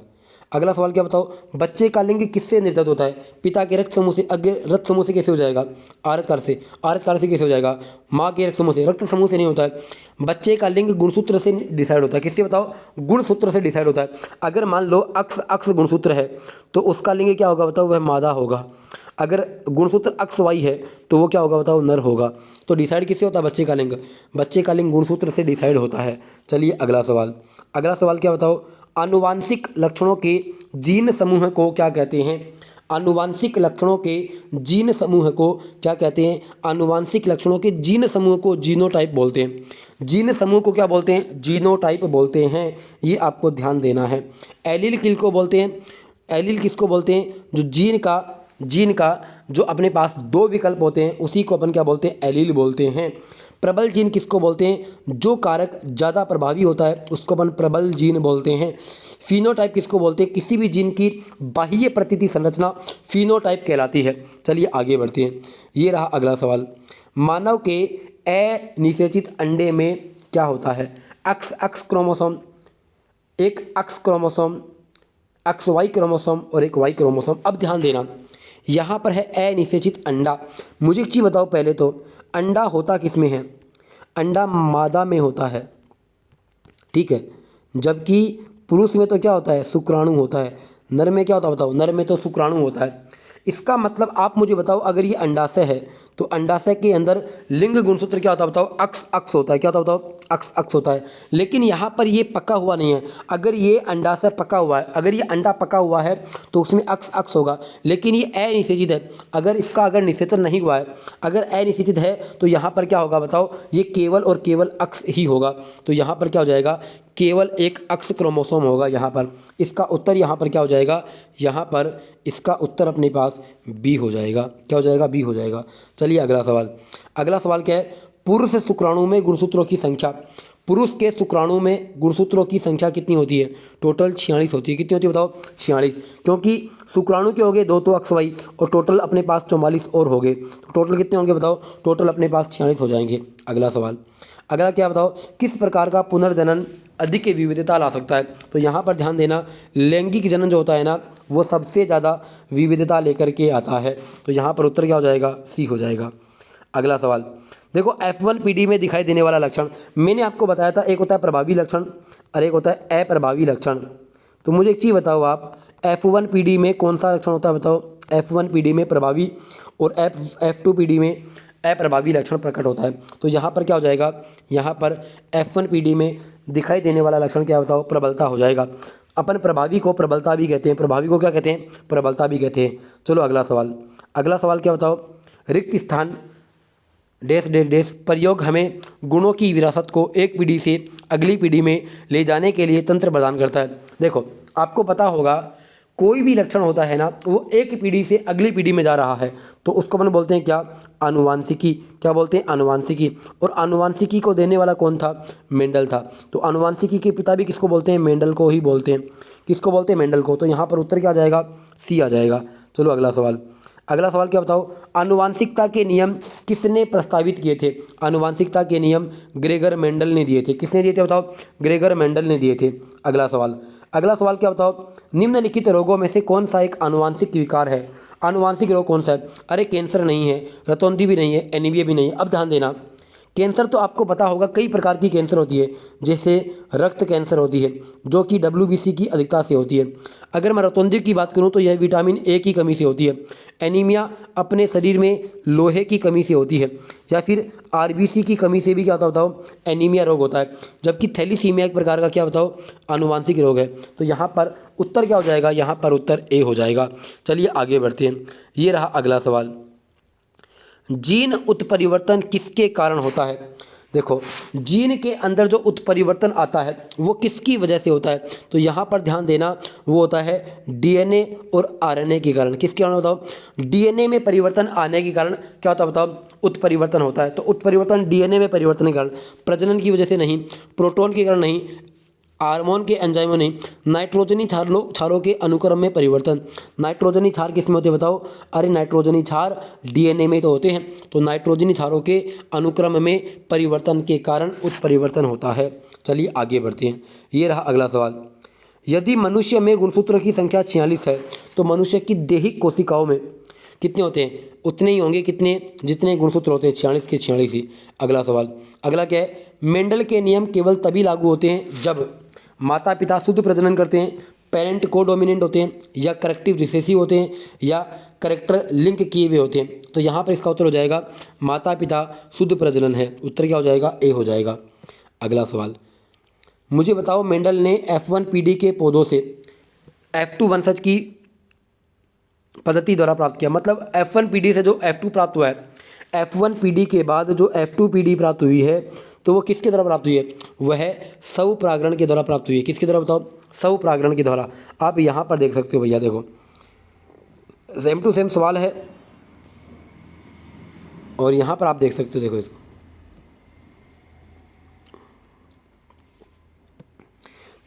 अगला सवाल क्या बताओ? बच्चे का लिंग किससे निर्धारित होता है? पिता के रक्त समूह से। अग्र रक्त समूह से कैसे हो जाएगा? आरत कार से। आरत कार से कैसे हो जाएगा? माँ के रक्त समूह से। रक्त समूह से नहीं होता है। बच्चे का लिंग गुणसूत्र से डिसाइड होता है। किससे बताओ? गुणसूत्र से डिसाइड होता है। अगर मान लो अक्स अक्स गुणसूत्र है तो उसका लिंग क्या होगा बताओ? वह मादा होगा। अगर गुणसूत्र अक्स वाई है तो वो क्या होगा बताओ? नर होगा। तो डिसाइड किससे होता है बच्चे का लिंग? बच्चे का लिंग गुणसूत्र से डिसाइड होता है। चलिए अगला सवाल। अगला सवाल क्या बताओ? आनुवांशिक लक्षणों के जीन समूह को क्या कहते हैं? आनुवांशिक लक्षणों के जीन समूह को क्या कहते हैं? आनुवांशिक लक्षणों के जीन समूह को जीनोटाइप बोलते हैं। जीन समूह को क्या बोलते हैं? जीनोटाइप बोलते हैं। ये आपको ध्यान देना है। एलील किसको बोलते हैं? एलील किसको बोलते हैं? जो जीन का जो अपने पास 2 विकल्प होते हैं उसी को अपन क्या बोलते हैं? एलील बोलते हैं। प्रबल जीन किसको बोलते हैं? जो कारक ज़्यादा प्रभावी होता है उसको अपन प्रबल जीन बोलते हैं। फिनोटाइप किसको बोलते हैं? किसी भी जीन की बाह्य प्रतीति संरचना फिनोटाइप कहलाती है। चलिए आगे बढ़ते हैं। ये रहा अगला सवाल। मानव के अनिषेचित अंडे में क्या होता है? एक्स एक्स क्रोमोसोम, एक X chromosome, X Y chromosome और एक वाई क्रोमोसोम। अब ध्यान देना, यहाँ पर है अनिषेचित अंडा। मुझे एक चीज़ बताओ पहले तो, अंडा होता किस में है? अंडा मादा में होता है, ठीक है। जबकि पुरुष में तो क्या होता है? शुक्राणु होता है। नर में क्या होता है बताओ? नर में तो शुक्राणु होता है। इसका मतलब आप मुझे बताओ, अगर ये अंडाशय है तो अंडाशय के अंदर लिंग गुणसूत्र क्या होता है बताओ? अक्ष अक्ष होता है। क्या होता है बताओ? अक्ष अक्ष होता है। लेकिन यहाँ पर ये पका हुआ नहीं है। अगर ये अंडाशय पका हुआ है, अगर ये अंडा पका हुआ है तो उसमें अक्ष अक्ष होगा। लेकिन ये अनिषेचित है। अगर निषेचन नहीं हुआ है, अगर अनिषेचित है तो यहाँ पर क्या होगा बताओ? ये केवल और केवल अक्ष ही होगा। तो यहाँ पर क्या हो जाएगा? केवल एक अक्ष क्रोमोसोम होगा यहाँ पर। इसका उत्तर यहाँ पर क्या हो जाएगा? यहाँ पर इसका उत्तर अपने पास बी हो जाएगा। क्या हो जाएगा? बी हो जाएगा। चलिए अगला सवाल। अगला सवाल क्या है? पुरुष शुक्राणु में गुणसूत्रों की संख्या। पुरुष के शुक्राणु में गुणसूत्रों की संख्या कितनी होती है? टोटल 46 होती है। कितनी होती है बताओ? 46। क्योंकि शुक्राणु के हो गए 2 तो अक्षवाई, और टोटल अपने पास 44 और हो गए। टोटल कितने होंगे बताओ? टोटल अपने पास 46 हो जाएंगे। अगला सवाल। अगला क्या बताओ? किस प्रकार का पुनर्जनन अधिक विविधता ला सकता है? तो यहाँ पर ध्यान देना, लैंगिक जनन जो होता है ना, वो सबसे ज़्यादा विविधता लेकर के आता है। तो यहाँ पर उत्तर क्या हो जाएगा? सी हो जाएगा। अगला सवाल देखो, F1PD में दिखाई देने वाला लक्षण मैंने आपको बताया था, एक होता है प्रभावी लक्षण और एक होता है अप्रभावी लक्षण। तो मुझे एक चीज़ बताओ आप, F1PD में कौन सा लक्षण होता है बताओ? F1PD में प्रभावी और F2PD में अप्रभावी लक्षण प्रकट होता है। तो यहाँ पर क्या हो जाएगा? यहाँ पर F1PD में दिखाई देने वाला लक्षण क्या बताओ? प्रबलता हो जाएगा। अपन प्रभावी को प्रबलता भी कहते हैं, प्रभावी को क्या कहते हैं? प्रबलता भी कहते हैं। चलो अगला सवाल। अगला सवाल क्या बताओ? रिक्त स्थान डैश डैश डैश प्रयोग हमें गुणों की विरासत को एक पीढ़ी से अगली पीढ़ी में ले जाने के लिए तंत्र प्रदान करता है। देखो, आपको पता होगा, कोई भी लक्षण होता है ना, वो एक पीढ़ी से अगली पीढ़ी में जा रहा है तो उसको अपन बोलते हैं क्या? आनुवांशिकी। क्या बोलते हैं? आनुवांशिकी। और आनुवांशिकी को देने वाला कौन था? मेंडल था। तो आनुवांशिकी के पिता भी किसको बोलते हैं? मेंडल को ही बोलते हैं। किसको बोलते हैं? मेंडल को। तो यहाँ पर उत्तर क्या आ जाएगा? सी आ जाएगा। चलो अगला सवाल। अगला सवाल क्या बताओ? आनुवांशिकता के नियम किसने प्रस्तावित किए थे? आनुवांशिकता के नियम ग्रेगर मेंडल ने दिए थे। किसने दिए थे बताओ? ग्रेगर मेंडल ने दिए थे। अगला सवाल। अगला सवाल क्या बताओ? निम्नलिखित रोगों में से कौन सा एक आनुवांशिक विकार है? आनुवांशिक रोग कौन सा है? अरे कैंसर नहीं है, रतौंधी भी नहीं है, एनीमिया भी नहीं है। अब ध्यान देना, कैंसर तो आपको पता होगा, कई प्रकार की कैंसर होती है, जैसे रक्त कैंसर होती है जो कि WBC की अधिकता से होती है। अगर मैं रतौंधी की बात करूं तो यह विटामिन ए की कमी से होती है। एनीमिया अपने शरीर में लोहे की कमी से होती है। या फिर RBC की कमी से भी क्या होता बताओ? एनीमिया रोग होता है। जबकि थैलीसीमिया एक प्रकार का क्या बताओ? आनुवांशिक रोग है। तो यहाँ पर उत्तर क्या हो जाएगा? यहाँ पर उत्तर ए हो जाएगा। चलिए आगे बढ़ते हैं। ये रहा अगला सवाल। जीन उत्परिवर्तन किसके कारण होता है? देखो, जीन के अंदर जो उत्परिवर्तन आता है वो किसकी वजह से होता है? तो यहाँ पर ध्यान देना, वो होता है DNA और RNA के कारण। किसके कारण बताओ? DNA में परिवर्तन आने के कारण क्या होता है बताओ? उत्परिवर्तन होता है। तो उत्परिवर्तन DNA में परिवर्तन के कारण, प्रजनन की वजह से नहीं, प्रोटॉन के कारण नहीं, हार्मोन के एंजाइमों ने, नाइट्रोजनी क्षारों के अनुक्रम में परिवर्तन। नाइट्रोजनी क्षार किस में होते हैं बताओ? अरे नाइट्रोजनी क्षार DNA में तो होते हैं। तो नाइट्रोजनी क्षारों के अनुक्रम में परिवर्तन के कारण उत्परिवर्तन होता है। चलिए आगे बढ़ते हैं। ये रहा अगला सवाल। यदि मनुष्य में गुणसूत्रों की संख्या 46 है तो मनुष्य की दैहिक कोशिकाओं में कितने होते हैं? उतने ही होंगे। कितने? जितने गुणसूत्र होते हैं, 46 के 46 ही। अगला सवाल। अगला क्या है? मेंडल के नियम केवल तभी लागू होते हैं जब माता पिता शुद्ध प्रजनन करते हैं, पेरेंट को डोमिनेंट होते हैं, या करेक्टिव रिसेसिव होते हैं, या करेक्टर लिंक किए हुए होते हैं। तो यहाँ पर इसका उत्तर हो जाएगा माता पिता शुद्ध प्रजनन है। उत्तर क्या हो जाएगा? ए हो जाएगा। अगला सवाल। मुझे बताओ, मेंडल ने F1PD के पौधों से F2 वंशज की पद्धति द्वारा प्राप्त किया। मतलब F1PD से जो F2 प्राप्त हुआ है, F1PD के बाद जो F2PD प्राप्त हुई है, तो वो किसके द्वारा प्राप्त हुई है? वह स्वपरागण के द्वारा प्राप्त हुई है। किसके द्वारा बताओ? स्वपरागण के द्वारा। आप यहाँ पर देख सकते हो भैया, देखो सेम टू सेम सवाल है और यहाँ पर आप देख सकते हो, देखो इसको।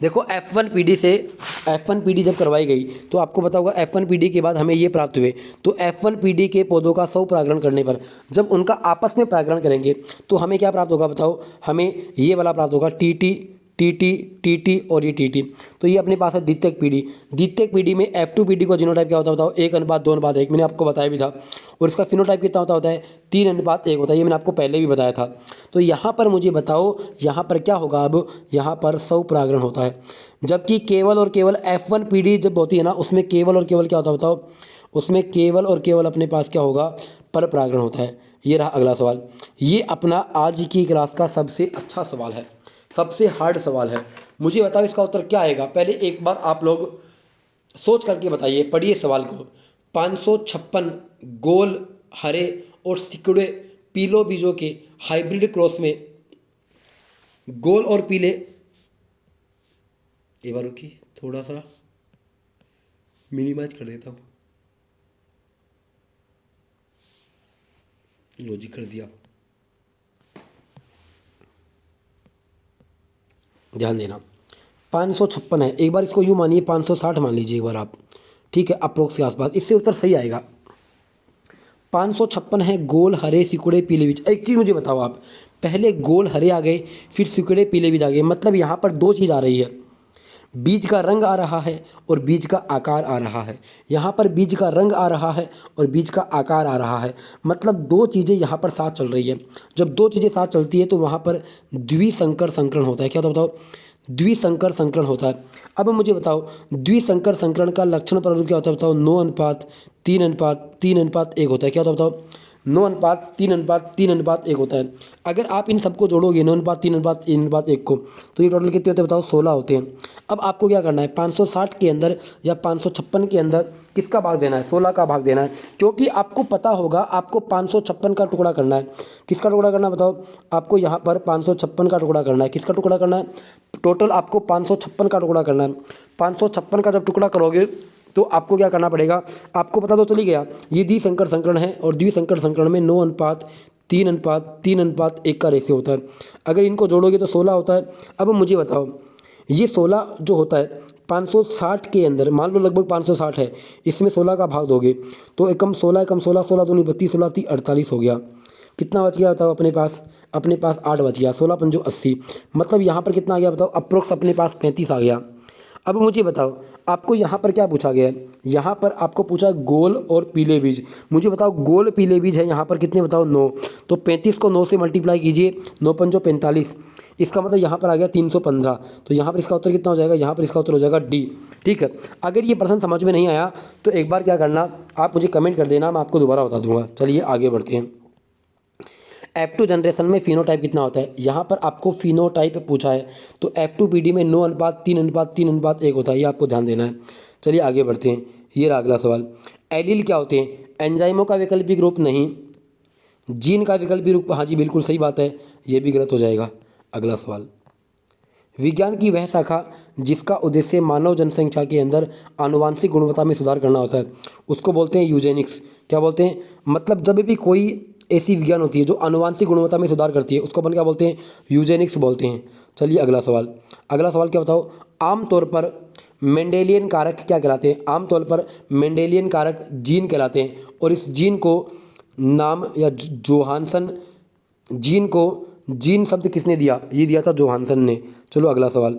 देखो F1PD जब करवाई गई तो आपको पता होगा F1PD के बाद हमें ये प्राप्त हुए। तो F1PD के पौधों का स्वपरागण करने पर जब उनका आपस में परागण करेंगे तो हमें क्या प्राप्त होगा बताओ? हमें ये वाला प्राप्त होगा, TT और ये TT। तो ये अपने पास है द्वितीयक पीढ़ी। द्वितीयक पीढ़ी में F2PD को जीनोटाइप क्या होता है बताओ? 1:2:1। मैंने आपको बताया भी था। और इसका फिनोटाइप कितना होता है? 3:1 होता है। ये मैंने आपको पहले भी बताया था। तो यहाँ पर मुझे बताओ, यहाँ पर क्या होगा? अब यहाँ पर स्वपरागण होता है। जबकि केवल और केवल F1PD जब होती है ना, उसमें केवल और केवल क्या होता है बताओ? उसमें केवल और केवल अपने पास क्या होगा, पर परागण होता है। ये रहा अगला सवाल। ये अपना आज की क्लास का सबसे अच्छा सवाल है, सबसे हार्ड सवाल है। मुझे बताओ इसका उत्तर क्या आएगा। पहले एक बार आप लोग सोच करके बताइए, पढ़िए सवाल को। 556 गोल हरे और सिकुड़े पीलो बीजों के हाइब्रिड क्रॉस में गोल और पीले, एक बार रुकिए थोड़ा सा मिनिमाइज कर देता हूँ, लॉजिक कर दिया, ध्यान देना। 556 है, एक बार इसको यूँ मानिए 560 मान लीजिए एक बार आप, ठीक है, अप्रोक्स के आसपास, इससे उत्तर सही आएगा। 556 है गोल हरे सिकुड़े पीले बीज। एक चीज़ मुझे बताओ आप, पहले गोल हरे आ गए फिर सिकुड़े पीले बीज आ गए, मतलब यहाँ पर दो चीज़ आ रही है, बीज का रंग आ रहा है और बीज का आकार आ रहा है। यहाँ पर बीज का रंग आ रहा है और बीज का आकार आ रहा है, मतलब दो चीज़ें यहाँ पर साथ चल रही है। जब दो चीज़ें साथ चलती है तो वहाँ पर द्विसंकर संकरण होता है। क्या होता है बताओ, द्विसंकर संकरण होता है। अब मुझे बताओ द्विसंकर संकरण का लक्षण प्रारूप क्या होता है, बताओ 9:3:3:1 होता है। क्या होता है बताओ, 9:3:3:1 होता है। अगर आप इन सबको जोड़ोगे 9:3:3:1 को, तो ये टोटल कितने होते हैं बताओ, 16 होते हैं। अब आपको क्या करना है, 560 के अंदर या 556 के अंदर किसका भाग देना है, 16 का भाग देना है, क्योंकि आपको पता होगा आपको 556 का टुकड़ा करना है। किसका टुकड़ा करना है बताओ, आपको यहाँ पर 556 का टुकड़ा करना है। किसका टुकड़ा करना है, टोटल आपको 556 का टुकड़ा करना है। 556 का जब टुकड़ा करोगे तो आपको क्या करना पड़ेगा, आपको पता तो चल ही गया ये द्विसंकर संकरण है, और द्विसंकर संकरण में 9:3:3:1 का रेशियो होता है। अगर इनको जोड़ोगे तो 16 होता है। अब मुझे बताओ ये 16 जो होता है 560 के अंदर, मान लो लगभग 560 है, इसमें 16 का भाग दोगे तो एकम 16 एकम 16, 16 दूनी 32, 16 3 48 हो गया। कितना बच गया बताओ अपने पास, अपने पास 8 बच गया, 16 पंजो 80, मतलब यहाँ पर कितना आ गया बताओ, अप्रोक्स अपने पास 35 आ गया। अब मुझे बताओ आपको यहाँ पर क्या पूछा गया है, यहाँ पर आपको पूछा गोल और पीले बीज। मुझे बताओ गोल पीले बीज है यहाँ पर कितने बताओ, 9, तो 35 को 9 से मल्टीप्लाई कीजिए, 9 पंजो 45, इसका मतलब यहाँ पर आ गया 315। तो यहाँ पर इसका उत्तर कितना हो जाएगा, यहाँ पर इसका उत्तर हो जाएगा डी। ठीक है, अगर ये प्रश्न समझ में नहीं आया तो एक बार क्या करना, आप मुझे कमेंट कर देना, मैं आपको दोबारा बता दूंगा। चलिए आगे बढ़ते हैं। F2 जनरेशन में फिनोटाइप कितना होता है, यहाँ पर आपको फिनोटाइप पूछा है, तो F2PD में 9:3:3:1 होता है, ये आपको ध्यान देना है। चलिए आगे बढ़ते हैं। ये रहा अगला सवाल। एलील क्या होते हैं, एंजाइमों का वैकल्पिक रूप नहीं, जीन का वैकल्पिक रूप, हाँ जी बिल्कुल सही बात है, ये भी गलत हो जाएगा। अगला सवाल। विज्ञान की वह शाखा जिसका उद्देश्य मानव जनसंख्या के अंदर आनुवांशिक गुणवत्ता में सुधार करना होता है, उसको बोलते हैं यूजेनिक्स। क्या बोलते हैं, मतलब जब भी कोई ऐसी विज्ञान होती है जो आनुवांशिक गुणवत्ता में सुधार करती है उसको अपन क्या बोलते हैं, यूजेनिक्स बोलते हैं। चलिए अगला सवाल। अगला सवाल क्या बताओ, आमतौर पर मेंडेलियन कारक क्या कहलाते हैं, आमतौर पर मेंडेलियन कारक जीन कहलाते हैं, और इस जीन को नाम या जोहानसन जीन को, जीन शब्द किसने दिया, ये दिया था जोहानसन ने। चलो अगला सवाल।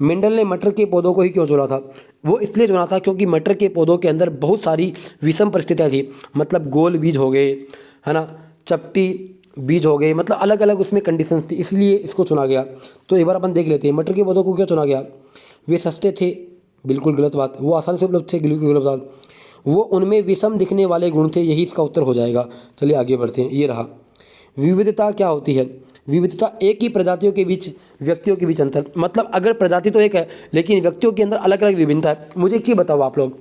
मेंडल ने मटर के पौधों को ही क्यों चुना था, वो इसलिए चुना था क्योंकि मटर के पौधों के अंदर बहुत सारी विषम परिस्थितियाँ थी, मतलब गोल बीज हो गए, है ना, चपटी बीज हो गए, मतलब अलग अलग उसमें कंडीशंस थी, इसलिए इसको चुना गया। तो एक बार अपन देख लेते हैं मटर के पौधों को क्यों चुना गया। वे सस्ते थे, बिल्कुल गलत बात। वो आसानी से उपलब्ध थे, बिल्कुल गलत बात। वो उनमें विषम दिखने वाले गुण थे, यही इसका उत्तर हो जाएगा। चलिए आगे बढ़ते हैं। ये रहा। विविधता क्या होती है, विविधता एक ही प्रजातियों के बीच, व्यक्तियों के बीच अंतर, मतलब अगर प्रजाति तो एक है लेकिन व्यक्तियों के अंदर अलग अलग विभिन्नता है। मुझे एक चीज़ बताओ आप लोग,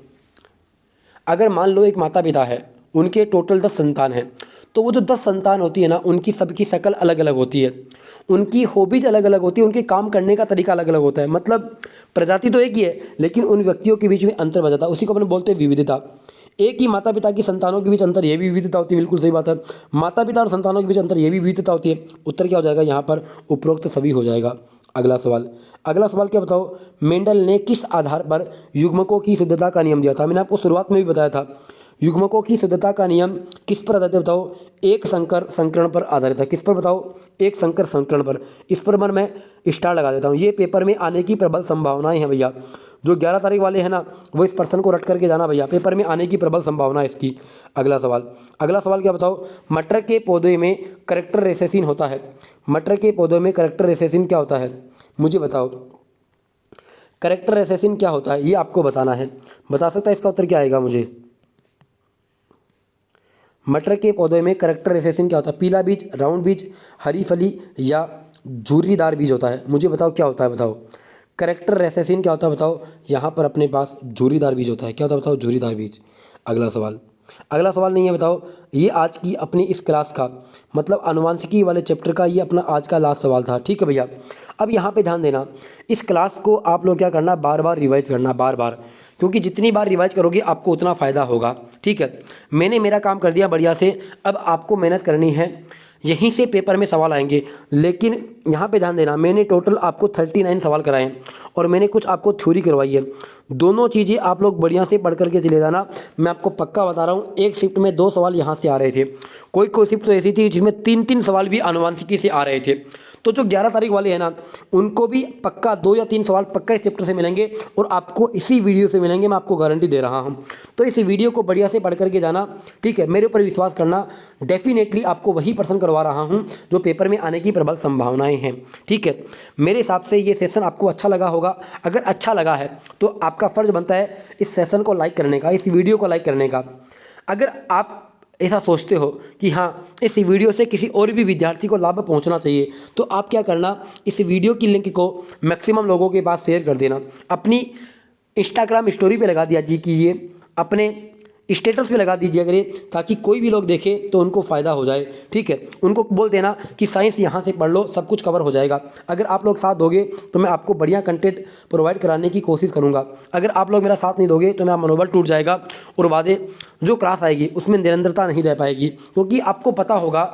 अगर मान लो एक माता पिता है, उनके टोटल 10 संतान हैं, तो वो जो 10 संतान होती है ना, उनकी सबकी शक्ल अलग अलग होती है, उनकी हॉबीज अलग अलग होती है, उनके काम करने का तरीका अलग अलग होता है, मतलब प्रजाति तो एक ही है लेकिन उन व्यक्तियों के बीच में अंतर बन जाता है, उसी को अपन बोलते हैं विविधता। एक ही माता पिता की संतानों के बीच अंतर, ये भी विविधता होती है, बिल्कुल सही बात है। माता पिता और संतानों के बीच अंतर, ये भी विविधता होती है। उत्तर क्या हो जाएगा यहाँ पर, उपरोक्त तो सभी हो जाएगा। अगला सवाल। अगला सवाल क्या बताओ, मेंडल ने किस आधार पर युग्मकों की शुद्धता का नियम दिया था। मैंने आपको शुरुआत में भी बताया था, युग्मकों की शुद्धता का नियम किस पर आधारित है बताओ, एक संकर संकरण पर आधारित है। किस पर बताओ, एक संकर संकरण पर। इस पर मैं स्टार लगा देता हूँ, ये पेपर में आने की प्रबल संभावनाएं हैं भैया। जो 11 तारीख वाले हैं ना, वो इस पर्सन को रट करके जाना भैया, पेपर में आने की प्रबल संभावना है इसकी। अगला सवाल। अगला सवाल क्या बताओ, मटर के पौधे में करेक्टर रेसेसिन होता है, मटर के पौधों में करेक्टर रेसेसिन क्या होता है, मुझे बताओ। करेक्टर रेसेसिन क्या होता है ये आपको बताना है, बता सकता है इसका उत्तर क्या आएगा मुझे। मटर के पौधे में कैरेक्टराइजेशन क्या होता है? पीला बीज, राउंड बीज, हरी फली या झुर्रीदार बीज होता है? मुझे बताओ क्या होता है, बताओ। कैरेक्टराइजेशन क्या होता है बताओ? यहाँ पर अपने पास झुर्रीदार बीज होता है। क्या होता है बताओ? झुर्रीदार बीज। अगला सवाल, अगला सवाल नहीं है, बताओ। ये आज की अपनी इस क्लास का मतलब आनुवंशिकी वाले चैप्टर का ये अपना आज का लास्ट सवाल था, ठीक है भैया। अब यहाँ पे ध्यान देना, इस क्लास को आप लोग क्या करना, बार बार रिवाइज करना, बार बार, क्योंकि जितनी बार रिवाइज करोगे आपको उतना फ़ायदा होगा, ठीक है। मैंने मेरा काम कर दिया बढ़िया से, अब आपको मेहनत करनी है, यहीं से पेपर में सवाल आएंगे। लेकिन यहाँ पे ध्यान देना, मैंने टोटल आपको 39 सवाल कराए हैं और मैंने कुछ आपको थ्योरी करवाई है। दोनों चीज़ें आप लोग बढ़िया से पढ़ करके चले जाना। मैं आपको पक्का बता रहा हूँ, एक शिफ्ट में 2 सवाल यहाँ से आ रहे थे, कोई कोई शिफ्ट तो ऐसी थी जिसमें 3-3 सवाल भी आनुवंशिकी से आ रहे थे। तो जो 11 तारीख वाले हैं ना, उनको भी पक्का 2 या 3 सवाल पक्का इस चैप्टर से मिलेंगे और आपको इसी वीडियो से मिलेंगे, मैं आपको गारंटी दे रहा हूँ। तो इस वीडियो को बढ़िया से पढ़ करके जाना, ठीक है। मेरे ऊपर विश्वास करना, डेफिनेटली आपको वही प्रश्न करवा रहा हूँ जो पेपर में आने की प्रबल संभावनाएं हैं, ठीक है। मेरे हिसाब से ये सेशन आपको अच्छा लगा होगा। अगर अच्छा लगा है तो आपका फ़र्ज बनता है इस सेशन को लाइक करने का, इस वीडियो को लाइक करने का। अगर आप ऐसा सोचते हो कि हाँ, इस वीडियो से किसी और भी विद्यार्थी को लाभ पहुंचना चाहिए, तो आप क्या करना, इस वीडियो की लिंक को मैक्सिमम लोगों के पास शेयर कर देना। अपनी इंस्टाग्राम स्टोरी पे लगा दिया जी कीजिए, अपने स्टेटस पे लगा दीजिए करिए, ताकि कोई भी लोग देखे तो उनको फ़ायदा हो जाए, ठीक है। उनको बोल देना कि साइंस यहाँ से पढ़ लो, सब कुछ कवर हो जाएगा। अगर आप लोग साथ दोगे तो मैं आपको बढ़िया कंटेंट प्रोवाइड कराने की कोशिश करूँगा। अगर आप लोग मेरा साथ नहीं दोगे तो मेरा मनोबल टूट जाएगा और वादे जो क्लास आएगी उसमें निरंतरता नहीं रह पाएगी। क्योंकि आपको पता होगा,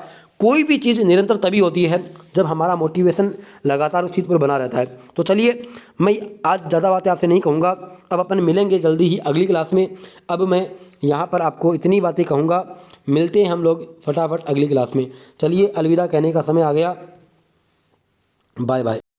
कोई भी चीज़ निरंतर तभी होती है जब हमारा मोटिवेशन लगातार उस चीज़ पर बना रहता है। तो चलिए, मैं आज ज़्यादा बातें आपसे नहीं कहूँगा, अब अपन मिलेंगे जल्दी ही अगली क्लास में। अब मैं यहाँ पर आपको इतनी बातें कहूँगा, मिलते हैं हम लोग फटाफट अगली क्लास में। चलिए, अलविदा कहने का समय आ गया, बाय बाय।